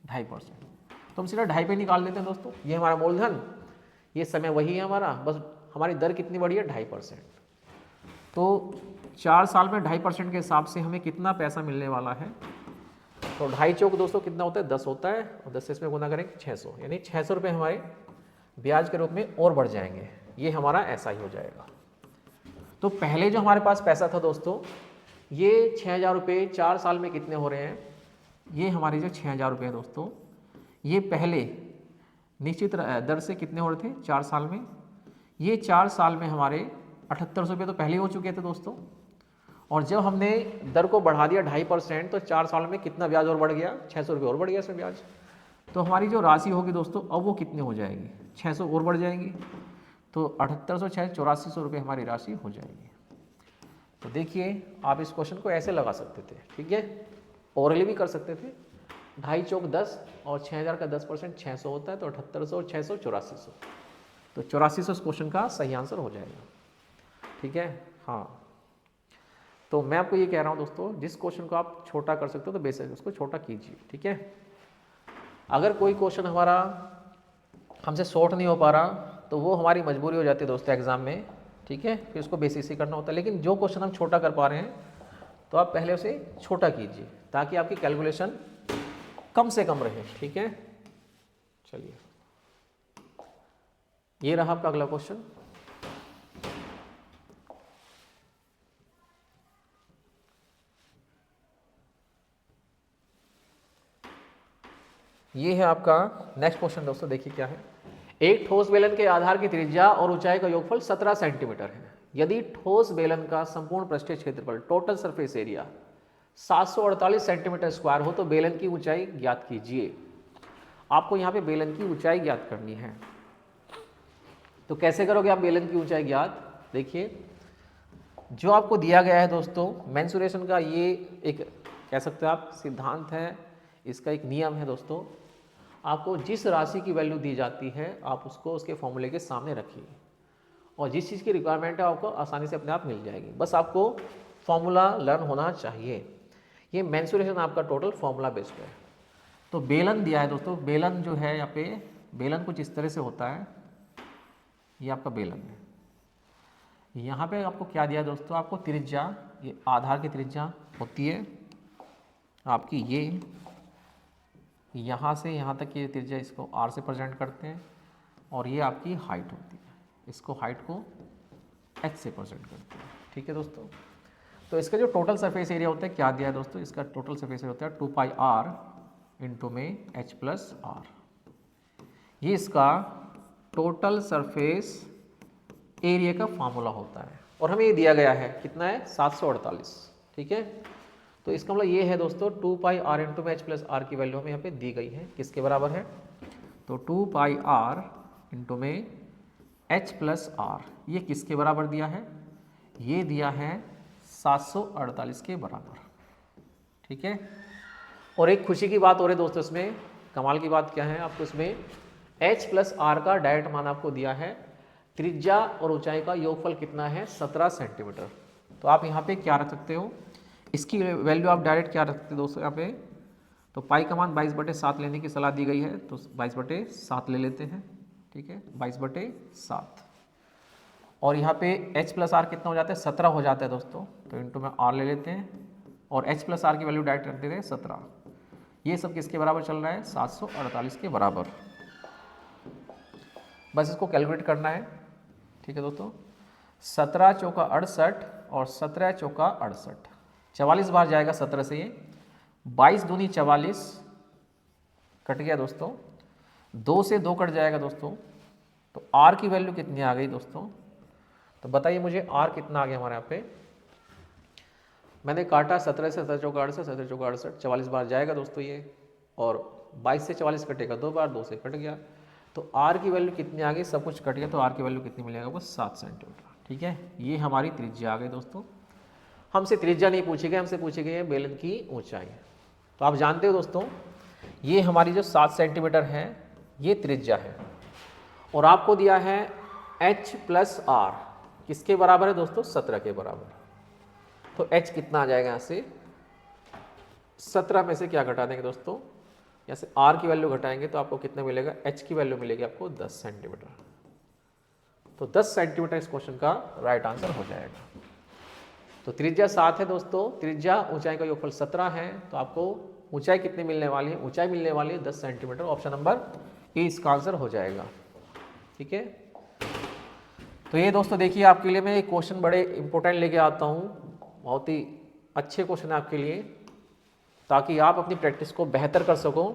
2.5%। तो हम सीधा 2.5 पे निकाल देते हैं दोस्तों। ये हमारा मूलधन, ये समय वही है हमारा, बस हमारी दर कितनी बढ़ी है, 2.5%। तो 4 साल में 2.5% के हिसाब से हमें कितना पैसा मिलने वाला है, तो 2.5 चौक दोस्तों कितना होता है, 10 होता है, और 10 से इसमें गुना करेंगे 600, यानी 600 रुपये हमारे ब्याज के रूप में और बढ़ जाएंगे। ये हमारा ऐसा ही हो जाएगा। तो पहले जो हमारे पास पैसा था दोस्तों, ये 6000 रुपये 4 साल में कितने हो रहे हैं, ये हमारे जो 6000 रुपये हैं दोस्तों, ये पहले निश्चित दर से कितने हो रहे थे 4 साल में, ये 4 साल में हमारे 7800 रुपये तो पहले हो चुके थे दोस्तों। और जब हमने दर को बढ़ा दिया 2.5%, तो 4 साल में कितना ब्याज और बढ़ गया, 600 रुपये और बढ़ गया इसमें ब्याज। तो हमारी जो राशि होगी दोस्तों, अब वो कितनी हो जाएगी, 600 और बढ़ जाएंगी। तो 7800 6 8400 रुपये हमारी राशि हो जाएगी। तो देखिए आप इस क्वेश्चन को ऐसे लगा सकते थे, ठीक है, ओरली भी कर सकते थे। 2.5 चौक 10 और 6000 का 10% 600 होता है, तो 7800 और 600 8400। तो 8400 इस क्वेश्चन का सही आंसर हो जाएगा। ठीक है। हाँ, तो मैं आपको ये कह रहा हूँ दोस्तों, जिस क्वेश्चन को आप छोटा कर सकते हो तो बेसिक उसको छोटा कीजिए, ठीक है। अगर कोई क्वेश्चन हमारा हमसे सॉर्ट नहीं हो पा रहा तो वो हमारी मजबूरी हो जाती है दोस्तों एग्जाम में, ठीक है, फिर उसको बेसिक से करना होता है। लेकिन जो क्वेश्चन हम छोटा कर पा रहे हैं तो आप पहले उसे छोटा कीजिए ताकि आपकी कैलकुलेशन कम से कम रहे, ठीक है। चलिए, ये रहा आपका अगला क्वेश्चन। ये है आपका नेक्स्ट क्वेश्चन दोस्तों, देखिए क्या है। एक ठोस बेलन के आधार की त्रिज्या और ऊंचाई का योगफल 17 सेंटीमीटर है। यदि ठोस बेलन का संपूर्ण पृष्ठीय क्षेत्रफल total surface area 748 centimetre square हो तो बेलन की ऊंचाई ज्ञात कीजिए। आपको यहाँ पे बेलन की ऊंचाई ज्ञात करनी है। तो कैसे करोगे आप बेलन की ऊंचाई ज्ञात? देखिए, जो आपको दिया गया है दोस्तों मेंसुरेशन का, ये एक कह सकते हो आप सिद्धांत है, इसका एक नियम है दोस्तों। आपको जिस राशि की वैल्यू दी जाती है आप उसको उसके फॉर्मूले के सामने रखिए और जिस चीज़ की रिक्वायरमेंट है आपको आसानी से अपने आप मिल जाएगी। बस आपको फॉर्मूला लर्न होना चाहिए। ये मेंसुरेशन आपका टोटल फॉर्मूला बेस्ड है। तो बेलन दिया है दोस्तों, बेलन जो है यहाँ पे, बेलन कुछ इस तरह से होता है। ये आपका बेलन है। यहाँ पे आपको क्या दिया है दोस्तों? आपको त्रिज्या, ये आधार की त्रिज्या होती है आपकी, ये यहाँ से यहाँ तक की त्रिज्या, इसको r से प्रेजेंट करते हैं, और ये आपकी हाइट होती है, इसको हाइट को h से प्रेजेंट करते हैं, ठीक है दोस्तों। तो इसका जो टोटल सरफेस एरिया होता है, क्या दिया है दोस्तों? इसका टोटल सरफेस एरिया होता है 2 पाई r इंटू में h प्लस r। ये इसका टोटल सरफेस एरिया का फार्मूला होता है और हमें ये दिया गया है कितना है? 748, ठीक है। तो इसका मतलब ये है दोस्तों 2 पाई r इंटू में h प्लस r की वैल्यू हमें यहाँ पे दी गई है, किसके बराबर है? तो 2 पाई r इंटू में h प्लस r, ये किसके बराबर दिया है? ये दिया है 748 के बराबर, ठीक है। और एक खुशी की बात और है दोस्तों इसमें, कमाल की बात क्या है, आपको इसमें h प्लस r का डायरेक्ट मान आपको दिया है। त्रिज्या और ऊंचाई का योगफल कितना है? 17 सेंटीमीटर। तो आप यहाँ पे क्या रख सकते हो? इसकी वैल्यू आप डायरेक्ट क्या रख सकते हो दोस्तों यहाँ पे? तो पाई का मान 22/7 लेने की सलाह दी गई है, तो 22/7 ले लेते हैं, ठीक है, 22/7। और यहाँ पे h प्लस r कितना हो जाता है? 17 हो जाता है दोस्तों, तो इंटू में r ले लेते हैं और h प्लस r की वैल्यू डायरेक्ट रख देते हैं 17। ये सब किसके बराबर चल रहा है? 748 के बराबर। बस इसको कैलकुलेट करना है, ठीक है दोस्तों। 17 चौका 68 और 17 चौका 68, 44 बार जाएगा 17 से, ये 22 दूनी 44 कट गया दोस्तों, 2 से 2 कट जाएगा दोस्तों। तो r की वैल्यू कितनी आ गई दोस्तों? तो बताइए मुझे r कितना आ गया हमारे यहाँ पे? मैंने काटा 17 से 17 चौका 68, 17 चौका 68, 44 बार जाएगा दोस्तों ये, और 22 से 44 कटेगा 2 बार, 2 से कट गया। तो r की वैल्यू कितनी आ गई? सब कुछ कट गया, तो r की वैल्यू कितनी मिलेगा? वो 7 सेंटीमीटर, ठीक है। ये हमारी त्रिज्या आ गई दोस्तों। हमसे त्रिज्या नहीं पूछी गई, हमसे पूछी गई है बेलन की ऊंचाई। तो आप जानते हो दोस्तों, ये हमारी जो 7 सेंटीमीटर है ये त्रिज्या है, और आपको दिया है h प्लस r, किसके बराबर है दोस्तों? 17 के बराबर। तो h कितना आ जाएगा यहाँ से? 17 में से क्या घटा देंगे दोस्तों? यहाँ से r की वैल्यू घटाएंगे तो आपको कितना मिलेगा? h की वैल्यू मिलेगी आपको 10 सेंटीमीटर। तो 10 सेंटीमीटर इस क्वेश्चन का राइट आंसर हो जाएगा। तो त्रिज्या 7 है दोस्तों, त्रिज्या ऊंचाई का योगफल 17 है, तो आपको ऊंचाई कितनी मिलने वाली है? ऊंचाई मिलने वाली है 10 सेंटीमीटर। ऑप्शन नंबर ए इसका आंसर हो जाएगा, ठीक है। तो ये दोस्तों देखिए, आपके लिए मैं एक क्वेश्चन बड़े इंपॉर्टेंट लेके आता हूँ, बहुत ही अच्छे क्वेश्चन है आपके लिए, ताकि आप अपनी प्रैक्टिस को बेहतर कर सको।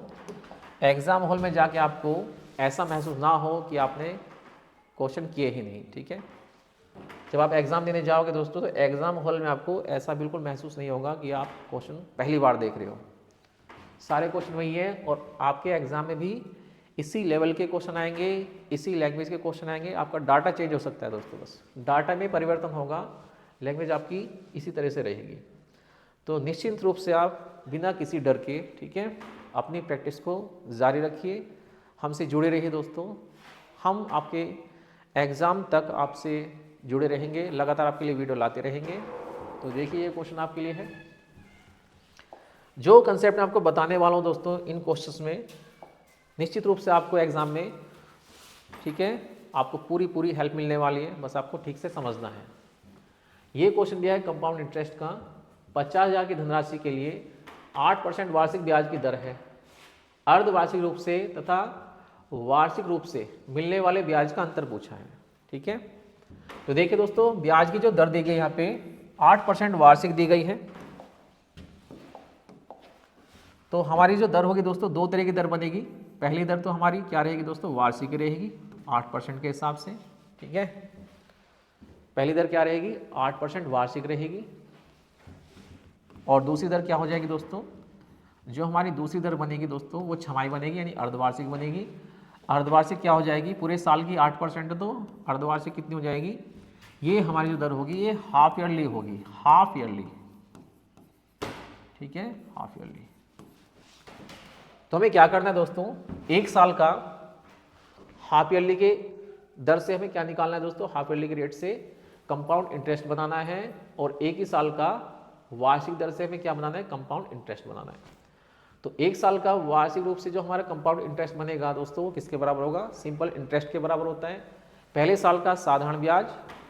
एग्ज़ाम हॉल में जाके आपको ऐसा महसूस ना हो कि आपने क्वेश्चन किए ही नहीं, ठीक है। जब आप एग्ज़ाम देने जाओगे दोस्तों, तो एग्ज़ाम हॉल में आपको ऐसा बिल्कुल महसूस नहीं होगा कि आप क्वेश्चन पहली बार देख रहे हो। सारे क्वेश्चन वही है, और आपके एग्ज़ाम में भी इसी लेवल के क्वेश्चन आएंगे, इसी लैंग्वेज के क्वेश्चन आएंगे। आपका डाटा चेंज हो सकता है दोस्तों, बस डाटा में परिवर्तन होगा, लैंग्वेज आपकी इसी तरह से रहेगी। तो निश्चिंत रूप से आप बिना किसी डर के, ठीक है, अपनी प्रैक्टिस को जारी रखिए, हमसे जुड़े रहिए दोस्तों। हम आपके एग्ज़ाम तक आपसे जुड़े रहेंगे, लगातार आपके लिए वीडियो लाते रहेंगे। तो देखिए ये क्वेश्चन आपके लिए है। जो कंसेप्ट मैं आपको बताने वाला हूँ दोस्तों, इन क्वेश्चंस में निश्चित रूप से आपको एग्जाम में, ठीक है, आपको पूरी हेल्प मिलने वाली है, बस आपको ठीक से समझना है। ये क्वेश्चन दिया है कंपाउंड इंटरेस्ट का, 50,000 की धनराशि के लिए 8% वार्षिक ब्याज की दर है। अर्धवार्षिक रूप से तथा वार्षिक रूप से मिलने वाले ब्याज का अंतर पूछा है, ठीक है। तो देखिए दोस्तों, ब्याज की जो दर दी गई यहाँ पे 8% वार्षिक दी गई है। तो हमारी जो दर होगी दोस्तों, दो तरह की दर बनेगी। पहली दर तो हमारी क्या रहेगी दोस्तों, वार्षिक रहेगी 8% के हिसाब से, ठीक है। पहली दर क्या रहेगी, 8% वार्षिक रहेगी। और दूसरी दर क्या हो जाएगी दोस्तों, जो हमारी दूसरी दर बनेगी दोस्तों, वो छमाही बनेगी, यानी अर्धवार्षिक बनेगी। अर्धवार्षिक क्या हो जाएगी, पूरे साल की 8%, तो अर्धवार्षिक कितनी हो जाएगी, ये हमारी जो दर होगी ये हाफ ईयरली होगी, हाफ ईयरली, ठीक है, हाफ ईयरली। तो हमें क्या करना है दोस्तों, एक साल का हाफ ईयरली के दर से हमें क्या निकालना है दोस्तों, हाफ ईयरली के रेट से कंपाउंड इंटरेस्ट बनाना है, और एक ही साल का वार्षिक दर से हमें क्या बनाना है, कंपाउंड इंटरेस्ट बनाना है। तो एक साल का वार्षिक रूप से जो हमारा कंपाउंड इंटरेस्ट बनेगा दोस्तों, वो किसके बराबर होगा, सिंपल इंटरेस्ट के बराबर होता है। पहले साल का साधारण ब्याज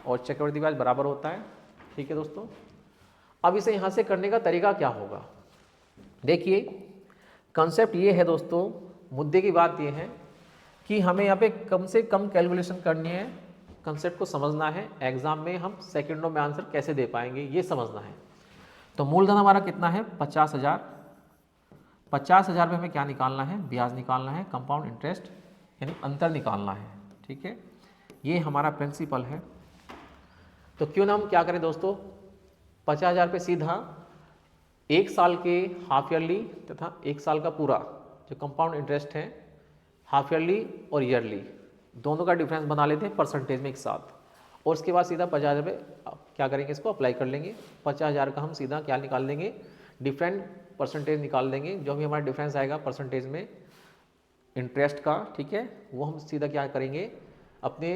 और चक्रवृद्धि ब्याज बराबर होता है, ठीक है दोस्तों। अब इसे यहाँ से करने का तरीका क्या होगा, देखिए कंसेप्ट ये है दोस्तों, मुद्दे की बात ये है कि हमें यहाँ पे कम से कम कैलकुलेशन करनी है, कंसेप्ट को समझना है, एग्जाम में हम सेकंडों में आंसर कैसे दे पाएंगे ये समझना है। तो मूलधन हमारा कितना है, 50,000। 50,000 में हमें क्या निकालना है, ब्याज निकालना है, कंपाउंड इंटरेस्ट यानी अंतर निकालना है, ठीक है। ये हमारा प्रिंसिपल है। तो क्यों ना हम क्या करें दोस्तों, 50,000 पे सीधा एक साल के हाफ ईयरली तथा एक साल का पूरा जो कंपाउंड इंटरेस्ट है, हाफ ईयरली और ईयरली दोनों का डिफरेंस बना लेते हैं परसेंटेज में एक साथ, और उसके बाद सीधा 50,000 पे क्या करेंगे, इसको अप्लाई कर लेंगे। 50,000 का हम सीधा क्या निकाल लेंगे, डिफरेंट परसेंटेज निकाल देंगे, जो भी हमारा डिफरेंस आएगा परसेंटेज में इंटरेस्ट का, ठीक है, वो हम सीधा क्या करेंगे, अपने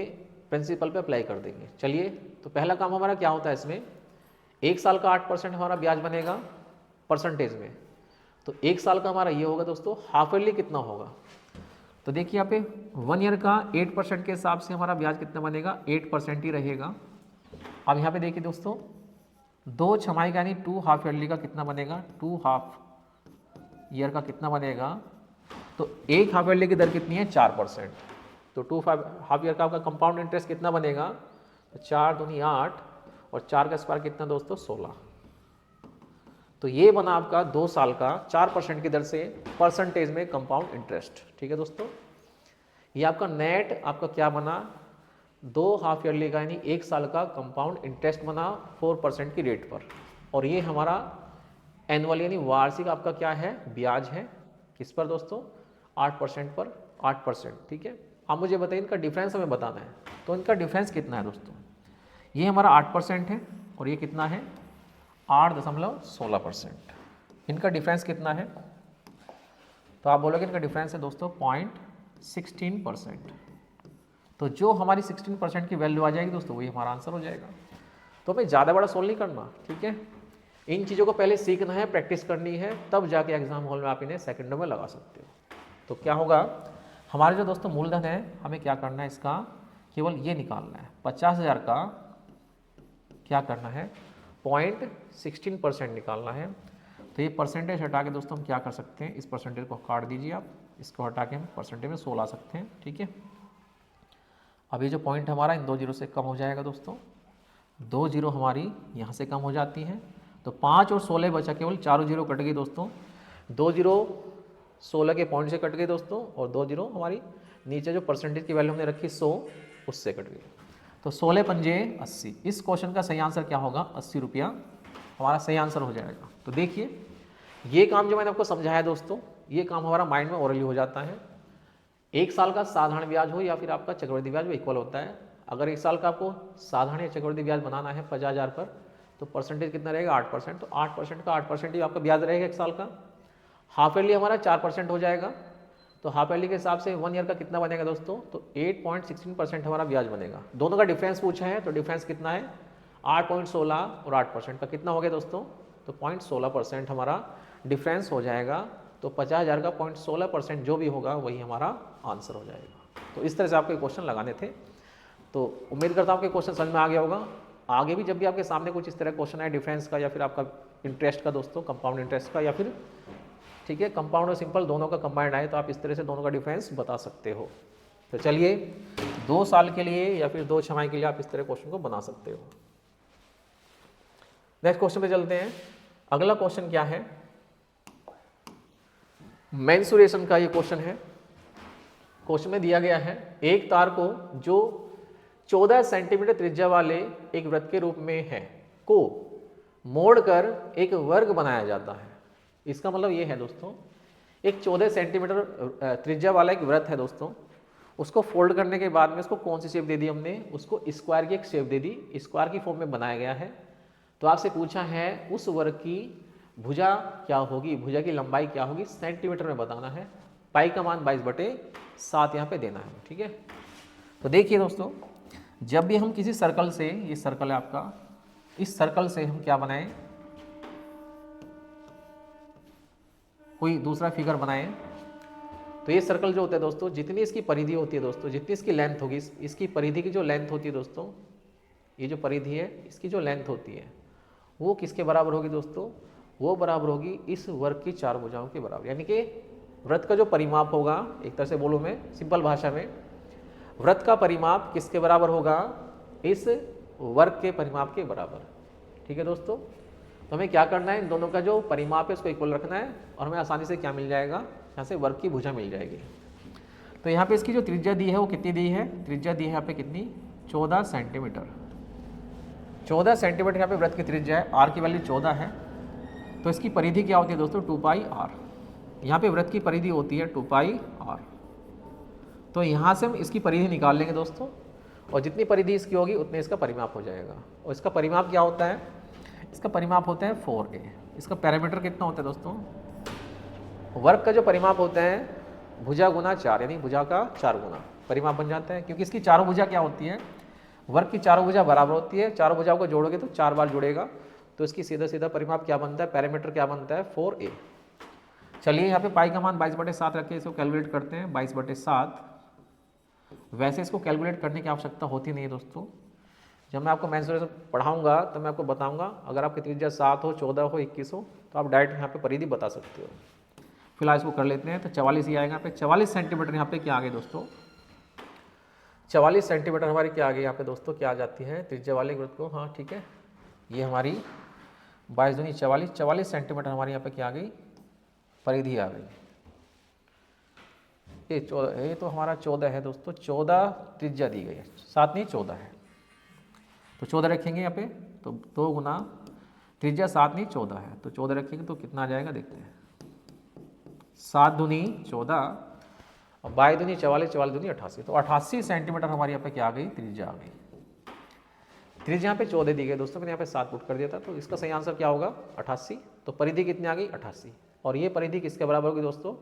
प्रिंसिपल पे अप्लाई कर देंगे। चलिए, तो पहला काम हमारा क्या होता है इसमें, एक साल का 8% हमारा ब्याज बनेगा परसेंटेज में, तो एक साल का हमारा ये होगा दोस्तों, हाफ ईयरली कितना होगा, तो देखिए यहाँ पे 1 ईयर का 8% के हिसाब से हमारा ब्याज कितना बनेगा, 8% ही रहेगा। अब यहाँ पे देखिए दोस्तों, 2 छमाही का यानी 2 हाफ ईयरली का कितना बनेगा, 2 हाफ ईयर का कितना बनेगा, तो एक हाफ ईयरली की दर कितनी है, 4%। तो 2 हाफ ईयर का आपका कंपाउंड इंटरेस्ट कितना बनेगा, तो 4 दूनी 8 और 4 का स्क्वायर कितना दोस्तों, 16। तो ये बना आपका 2 साल का 4% की दर से परसेंटेज में कंपाउंड इंटरेस्ट, ठीक है दोस्तों। ये आपका नेट आपका क्या बना, 2 हाफ ईयरली का यानी एक साल का कंपाउंड इंटरेस्ट बना 4% की रेट पर, और ये हमारा एनुअल यानी वार्षिक आपका क्या है, ब्याज है, किस पर दोस्तों, 8% पर 8%, ठीक है। आप मुझे बताइए इनका डिफरेंस हमें बताना है, तो इनका डिफरेंस कितना है दोस्तों, ये हमारा 8% है और ये कितना है 8.16%। इनका डिफरेंस कितना है, तो आप बोलोगे इनका डिफरेंस है दोस्तों 0.16%। तो जो हमारी 16% की वैल्यू आ जाएगी दोस्तों, वही हमारा आंसर हो जाएगा। तो हमें ज़्यादा बड़ा सोल्व नहीं करना, ठीक है, इन चीज़ों को पहले सीखना है, प्रैक्टिस करनी है, तब जाके एग्जाम हॉल में आप इन्हें सेकंडों में लगा सकते हो। तो क्या होगा, हमारे जो दोस्तों मूलधन है, हमें क्या करना है, इसका केवल ये निकालना है, 50,000 का क्या करना है, 0.16% निकालना है। तो ये परसेंटेज हटा के दोस्तों हम क्या कर सकते हैं, इस परसेंटेज को काट दीजिए आप, इसको हटा के हम परसेंटेज में 16 सकते हैं, ठीक है। अब ये जो पॉइंट हमारा इन 2 जीरो से कम हो जाएगा दोस्तों, 2 जीरो हमारी यहाँ से कम हो जाती हैं, तो 5 और 16 बचा, केवल 4 जीरो कट गई दोस्तों, 2 जीरो 16 के पॉइंट से कट गए दोस्तों, और 2 जीरो हमारी नीचे जो परसेंटेज की वैल्यू हमने रखी 100 उससे कट गई। तो 16 पंजे 80, इस क्वेश्चन का सही आंसर क्या होगा, 80 रुपया हमारा सही आंसर हो जाएगा। तो देखिए ये काम जो मैंने आपको समझाया दोस्तों, ये काम हमारा माइंड में ओरली हो जाता है। एक साल का साधारण ब्याज हो या फिर आपका चक्रवृद्धि ब्याज वो इक्वल होता है। अगर एक साल का आपको साधारण या चक्रवृद्धि ब्याज बनाना है 50,000 पर, तो परसेंटेज कितना रहेगा 8%, तो 8% का 8% ही आपका ब्याज रहेगा एक साल का। हाफ ईयरली हमारा 4% हो जाएगा, तो हाफ ईयरली के हिसाब से 1 ईयर का कितना बनेगा दोस्तों, तो 8.16% हमारा ब्याज बनेगा। दोनों का डिफरेंस पूछा है, तो डिफरेंस कितना है 8.16 और 8% का कितना हो गया दोस्तों, तो 0.16% हमारा डिफरेंस हो जाएगा। तो 50,000 का 0.16% जो भी होगा वही हमारा आंसर हो जाएगा। तो इस तरह से आपको क्वेश्चन लगाने थे। तो उम्मीद करता हूँ कि क्वेश्चन समझ में आ गया होगा। आगे भी जब भी आपके सामने कुछ इस तरह क्वेश्चन आए डिफरेंस का या फिर आपका इंटरेस्ट का दोस्तों, कंपाउंड इंटरेस्ट का या फिर ठीक है कंपाउंड और सिंपल दोनों का कंबाइंड आए, तो आप इस तरह से दोनों का डिफरेंस बता सकते हो। तो चलिए 2 साल के लिए या फिर 2 छमाही के लिए आप इस तरह क्वेश्चन को बना सकते हो। नेक्स्ट क्वेश्चन पे चलते हैं। अगला क्वेश्चन क्या है, मेंसुरेशन का ये क्वेश्चन है। क्वेश्चन में दिया गया है एक तार को जो 14 सेंटीमीटर त्रिज्या वाले एक वृत्त के रूप में है को मोड़कर एक वर्ग बनाया जाता है। इसका मतलब ये है दोस्तों, एक 14 सेंटीमीटर त्रिज्या वाला एक वृत्त है दोस्तों, उसको फोल्ड करने के बाद में उसको कौन सी शेप दे दी हमने, उसको स्क्वायर की एक शेप दे दी, स्क्वायर की फॉर्म में बनाया गया है। तो आपसे पूछा है उस वर्ग की भुजा क्या होगी, भुजा की लंबाई क्या होगी, सेंटीमीटर में बताना है। पाई का मान 22/7 यहाँ पे देना है, ठीक है। तो देखिए दोस्तों, जब भी हम किसी सर्कल से, ये सर्कल है आपका, इस सर्कल से हम क्या बनाएं, कोई दूसरा फिगर बनाएं, तो ये सर्कल जो होता है दोस्तों, जितनी इसकी परिधि होती है दोस्तों, जितनी इसकी लेंथ होगी, इसकी परिधि की जो लेंथ होती है दोस्तों, ये जो परिधि है इसकी जो लेंथ होती है वो किसके बराबर होगी दोस्तों, वो बराबर होगी इस वर्ग की 4 भुजाओं के बराबर। यानी कि वृत्त का जो परिमाप होगा, एक तरह से बोलूँ मैं सिंपल भाषा में, वृत्त का परिमाप किसके बराबर होगा, इस वर्ग के परिमाप के बराबर। ठीक है दोस्तों, तो हमें क्या करना है, इन दोनों का जो परिमाप है उसको इक्वल रखना है और हमें आसानी से क्या मिल जाएगा, यहाँ से वर्ग की भुजा मिल जाएगी। तो यहाँ पे इसकी जो त्रिज्या दी है वो कितनी दी है, त्रिज्या दी है यहाँ पे कितनी, 14 सेंटीमीटर। 14 सेंटीमीटर यहाँ पे वृत्त की त्रिज्या है, आर की वैल्यू 14 है। तो इसकी परिधि क्या होती है दोस्तों, 2πr। यहाँ पे वृत्त की परिधि होती है 2πr। तो यहाँ से हम इसकी परिधि निकाल लेंगे दोस्तों, और जितनी परिधि इसकी होगी उतने इसका परिमाप हो जाएगा। और इसका परिमाप क्या होता है, इसका परिमाप होता है 4a। इसका पैरामीटर कितना होता है दोस्तों, वर्ग का जो परिमाप होता है भुजा गुना 4, यानी भुजा का 4 गुना परिमाप बन जाता है। क्योंकि इसकी चारों भुजा क्या होती है, वर्ग की चारों भुजा बराबर होती है, चारों भुजाओं को जोड़ोगे तो 4 बार जुड़ेगा, तो इसकी सीधा सीधा परिमाप क्या बनता है, पैरामीटर क्या बनता है 4a। चलिए यहाँ पे पाई का मान 22/7 रख के इसको कैलकुलेट करते हैं। 22/7 वैसे इसको कैलकुलेट करने की आवश्यकता होती नहीं है दोस्तों, जब मैं आपको मेंसुरेशन पढ़ाऊंगा तो मैं आपको बताऊंगा। अगर आपकी त्रिज्या 7 हो, 14 हो, 21 हो तो आप डायरेक्ट यहाँ पे परिधि बता सकते हो। फिलहाल इसको कर लेते हैं। तो 44 ही आएगा यहाँ पे, 44 सेंटीमीटर यहाँ पे क्या आ गई दोस्तों, 44 सेंटीमीटर हमारी क्या आ गई यहाँ पे दोस्तों, क्या आ जाती है त्रिज्या वाले वृत्त को, हाँ ठीक है, ये हमारी 22 दूनी 44, 44 सेंटीमीटर हमारी यहाँ पे क्या आ गई, परिधि आ गई। ये तो हमारा 14 है दोस्तों, 14 त्रिज्या दी गई है, 7 नहीं 14 है, तो 14 रखेंगे यहाँ पे। तो 2 गुना त्रिज्या 7 नहीं 14 है, तो 14 रखेंगे तो कितना आ जाएगा देखते हैं, 7 दूनी 14 और 22 दूनी 44, 44 दूनी 88, तो 88 सेंटीमीटर हमारी यहाँ पे क्या आ गई, त्रिज्या आ गई। त्रिज्या यहाँ पे 14 दी गई दोस्तों, मैंने यहाँ पे 7 पुट कर दिया था, तो इसका सही आंसर क्या होगा 88। तो परिधि कितनी आ गई 88, और ये परिधि किसके बराबर होगी दोस्तों,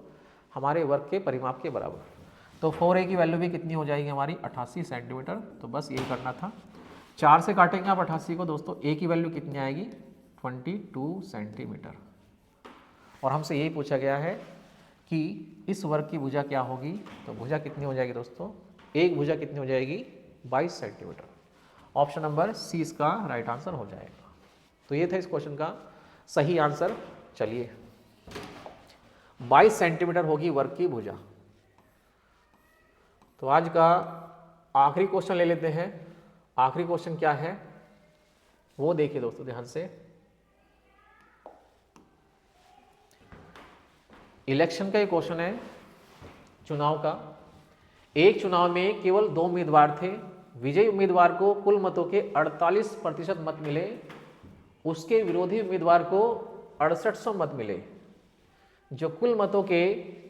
हमारे वर्ग के परिमाप के बराबर। तो 4a की वैल्यू भी कितनी हो जाएगी हमारी 88 सेंटीमीटर। तो बस यही करना था, 4 से काटेंगे आप 88 को दोस्तों, a की वैल्यू कितनी आएगी 22 सेंटीमीटर। और हमसे यही पूछा गया है कि इस वर्ग की भुजा क्या होगी, तो भुजा कितनी हो जाएगी दोस्तों, एक भुजा कितनी हो जाएगी 22 सेंटीमीटर। ऑप्शन नंबर सी इसका राइट आंसर हो जाएगा। तो ये था इस क्वेश्चन का सही आंसर। चलिए 22 सेंटीमीटर होगी वर्ग की भुजा। तो आज का आखिरी क्वेश्चन ले लेते हैं। आखिरी क्वेश्चन क्या है वो देखिए दोस्तों ध्यान से। इलेक्शन का ये क्वेश्चन है, चुनाव का। एक चुनाव में केवल 2 उम्मीदवार थे। विजयी उम्मीदवार को कुल मतों के 48% मत मिले, उसके विरोधी उम्मीदवार को 6800 मत मिले, जो कुल मतों के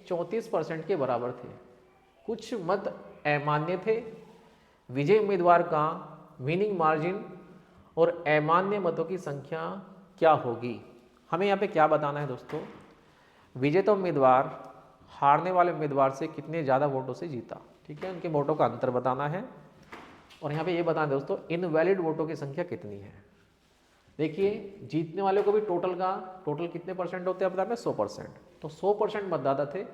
34% के बराबर थे। कुछ मत अमान्य थे। विजयी उम्मीदवार का विनिंग मार्जिन और अमान्य मतों की संख्या क्या होगी। हमें यहाँ पे क्या बताना है दोस्तों, विजेता उम्मीदवार हारने वाले उम्मीदवार से कितने ज़्यादा वोटों से जीता, ठीक है, उनके वोटों का अंतर बताना है। और यहाँ पे ये बताना दोस्तों इनवैलिड वोटों की संख्या कितनी है। देखिए जीतने वाले को भी टोटल कितने परसेंट होते हैं मतदान में, 100%। तो 100% मतदाता थे,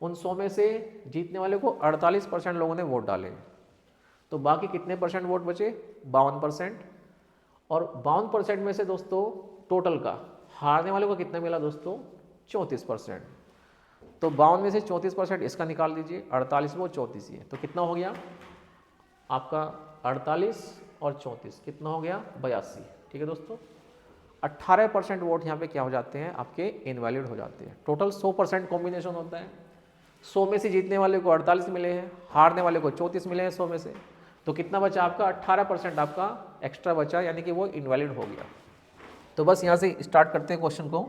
उन 100 में से जीतने वाले को 48% लोगों ने वोट डाले, तो बाकी कितने परसेंट वोट बचे, 52%। और 52% में से दोस्तों टोटल का हारने वाले को कितना मिला दोस्तों, 34%। तो 52 में से 34% इसका निकाल दीजिए, 48 वो 34 ये, तो कितना हो गया आपका 48 और 34 कितना हो गया 82, ठीक है दोस्तों। 18% वोट यहाँ पे क्या हो जाते हैं आपके इनवैलिड हो जाते हैं। टोटल 100% कॉम्बिनेशन होता है, 100 में से जीतने वाले को 48 मिले हैं, हारने वाले को 34 मिले हैं 100 में से, तो कितना बचा आपका 18% आपका एक्स्ट्रा बचा, यानी कि वो इनवैलिड हो गया। तो बस यहाँ से स्टार्ट करते हैं क्वेश्चन को।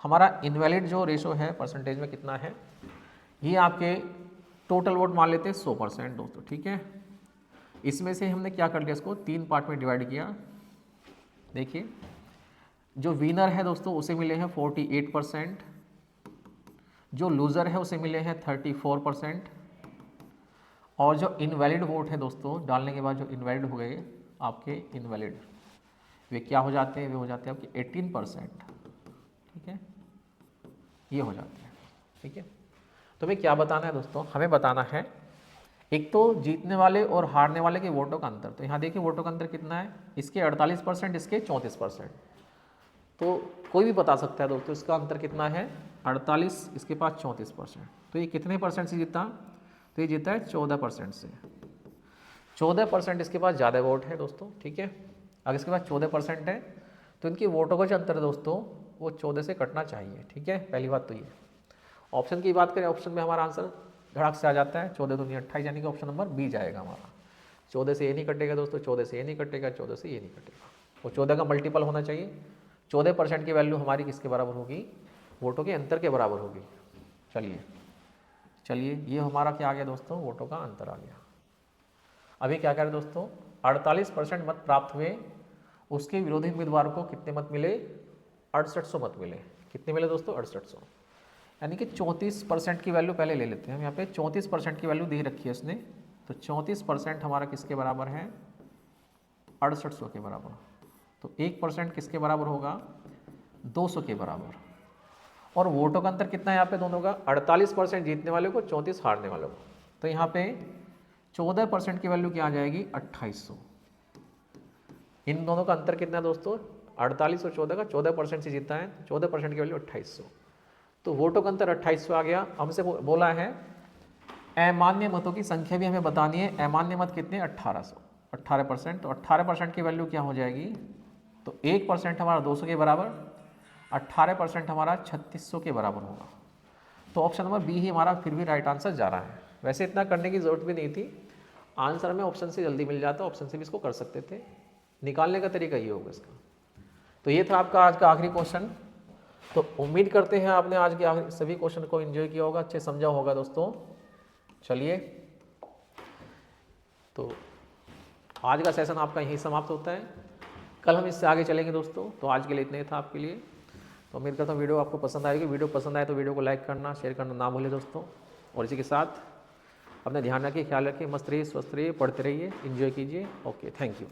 हमारा इनवैलिड जो रेशो है परसेंटेज में कितना है, ये आपके टोटल वोट मान लेते हैं 100% दोस्तों, ठीक है। इसमें से हमने क्या कर लिया, इसको 3 पार्ट में डिवाइड किया। देखिए जो विनर है दोस्तों उसे मिले हैं 48%, जो लूज़र है उसे मिले हैं 34%, और जो इनवैलिड वोट है दोस्तों डालने के बाद जो इनवैलिड हो गए आपके इनवैलिड, वे क्या हो जाते हैं, वे हो जाते हैं आपके 18%, ठीक है, ये हो जाते हैं, ठीक है। तो हमें क्या बताना है दोस्तों, हमें बताना है एक तो जीतने वाले और हारने वाले के वोटों का अंतर। तो यहाँ देखिए वोटों का अंतर कितना है, इसके 48%, इसके 34%। तो कोई भी बता सकता है दोस्तों इसका अंतर कितना है, 48, इसके पास 34%। तो ये कितने परसेंट से जीता, तो ये जीता है 14% से। 14% इसके पास ज़्यादा वोट है दोस्तों, ठीक है। अगर इसके पास 14% है तो इनकी वोटों का जो अंतर है दोस्तों वो 14 से कटना चाहिए, ठीक है। पहली बात तो ये। ऑप्शन की बात करें, ऑप्शन में हमारा आंसर धड़ाक से आ जाता है, 14 दूनी 28, यानी कि ऑप्शन नंबर बी जाएगा हमारा। 14 से ये नहीं कटेगा दोस्तों, 14 से ये नहीं कटेगा, 14 से ये नहीं कटेगा, वो 14 का मल्टीपल होना चाहिए। 14% की वैल्यू हमारी किसके बराबर होगी, वोटों के अंतर के बराबर होगी। चलिए ये हमारा क्या आ गया दोस्तों, वोटों का अंतर आ गया। अभी क्या करें दोस्तों, 48% मत प्राप्त हुए, उसके विरोधी उम्मीदवार को कितने मत मिले, 6800 मत मिले। कितने मिले दोस्तों, 6800, यानी कि 34% की वैल्यू पहले ले लेते हैं हम। यहाँ पे 34% की वैल्यू दे रखी है इसने, तो 34% हमारा किसके बराबर है, 6800 के बराबर। तो 1% किसके बराबर होगा, 200 के बराबर। और वोटों का अंतर कितना है यहाँ पे दोनों का, 48% जीतने वाले को, 34 हारने वाले को। तो यहाँ पे 14% की वैल्यू क्या आ जाएगी, 2800। इन दोनों का अंतर कितना है दोस्तों, 48 और 14 का, 14% से जीता है, 14% की वैल्यू 2800। तो वोटों का अंतर 2800 आ गया। हमसे बोला है अमान्य मतों की संख्या भी हमें बतानी है। अमान्य मत कितने, 1800, 18%। तो 18% की वैल्यू क्या हो जाएगी, तो 1% हमारा 200 के बराबर, 18% हमारा 3600 के बराबर होगा। तो ऑप्शन नंबर बी ही हमारा फिर भी राइट आंसर जा रहा है। वैसे इतना करने की ज़रूरत भी नहीं थी, आंसर हमें ऑप्शन से जल्दी मिल जाता, ऑप्शन से भी इसको कर सकते थे। निकालने का तरीका ये होगा इसका। तो ये था आपका आज का आखिरी क्वेश्चन। तो उम्मीद करते हैं आपने आज के सभी क्वेश्चन को एंजॉय किया होगा, अच्छे समझा होगा दोस्तों। चलिए तो आज का सेशन आपका यहीं समाप्त होता है, कल हम इससे आगे चलेंगे दोस्तों। तो आज के लिए इतना ही था आपके लिए। तो उम्मीद करता हूँ वीडियो आपको पसंद आएगी। वीडियो पसंद आए तो वीडियो को लाइक करना, शेयर करना ना भूलें दोस्तों। और इसी के साथ अपना ध्यान रखिए, ख्याल रखिए, मस्त रहिए, स्वस्थ रहिए, पढ़ते रहिए, एंजॉय कीजिए। Okay, thank you.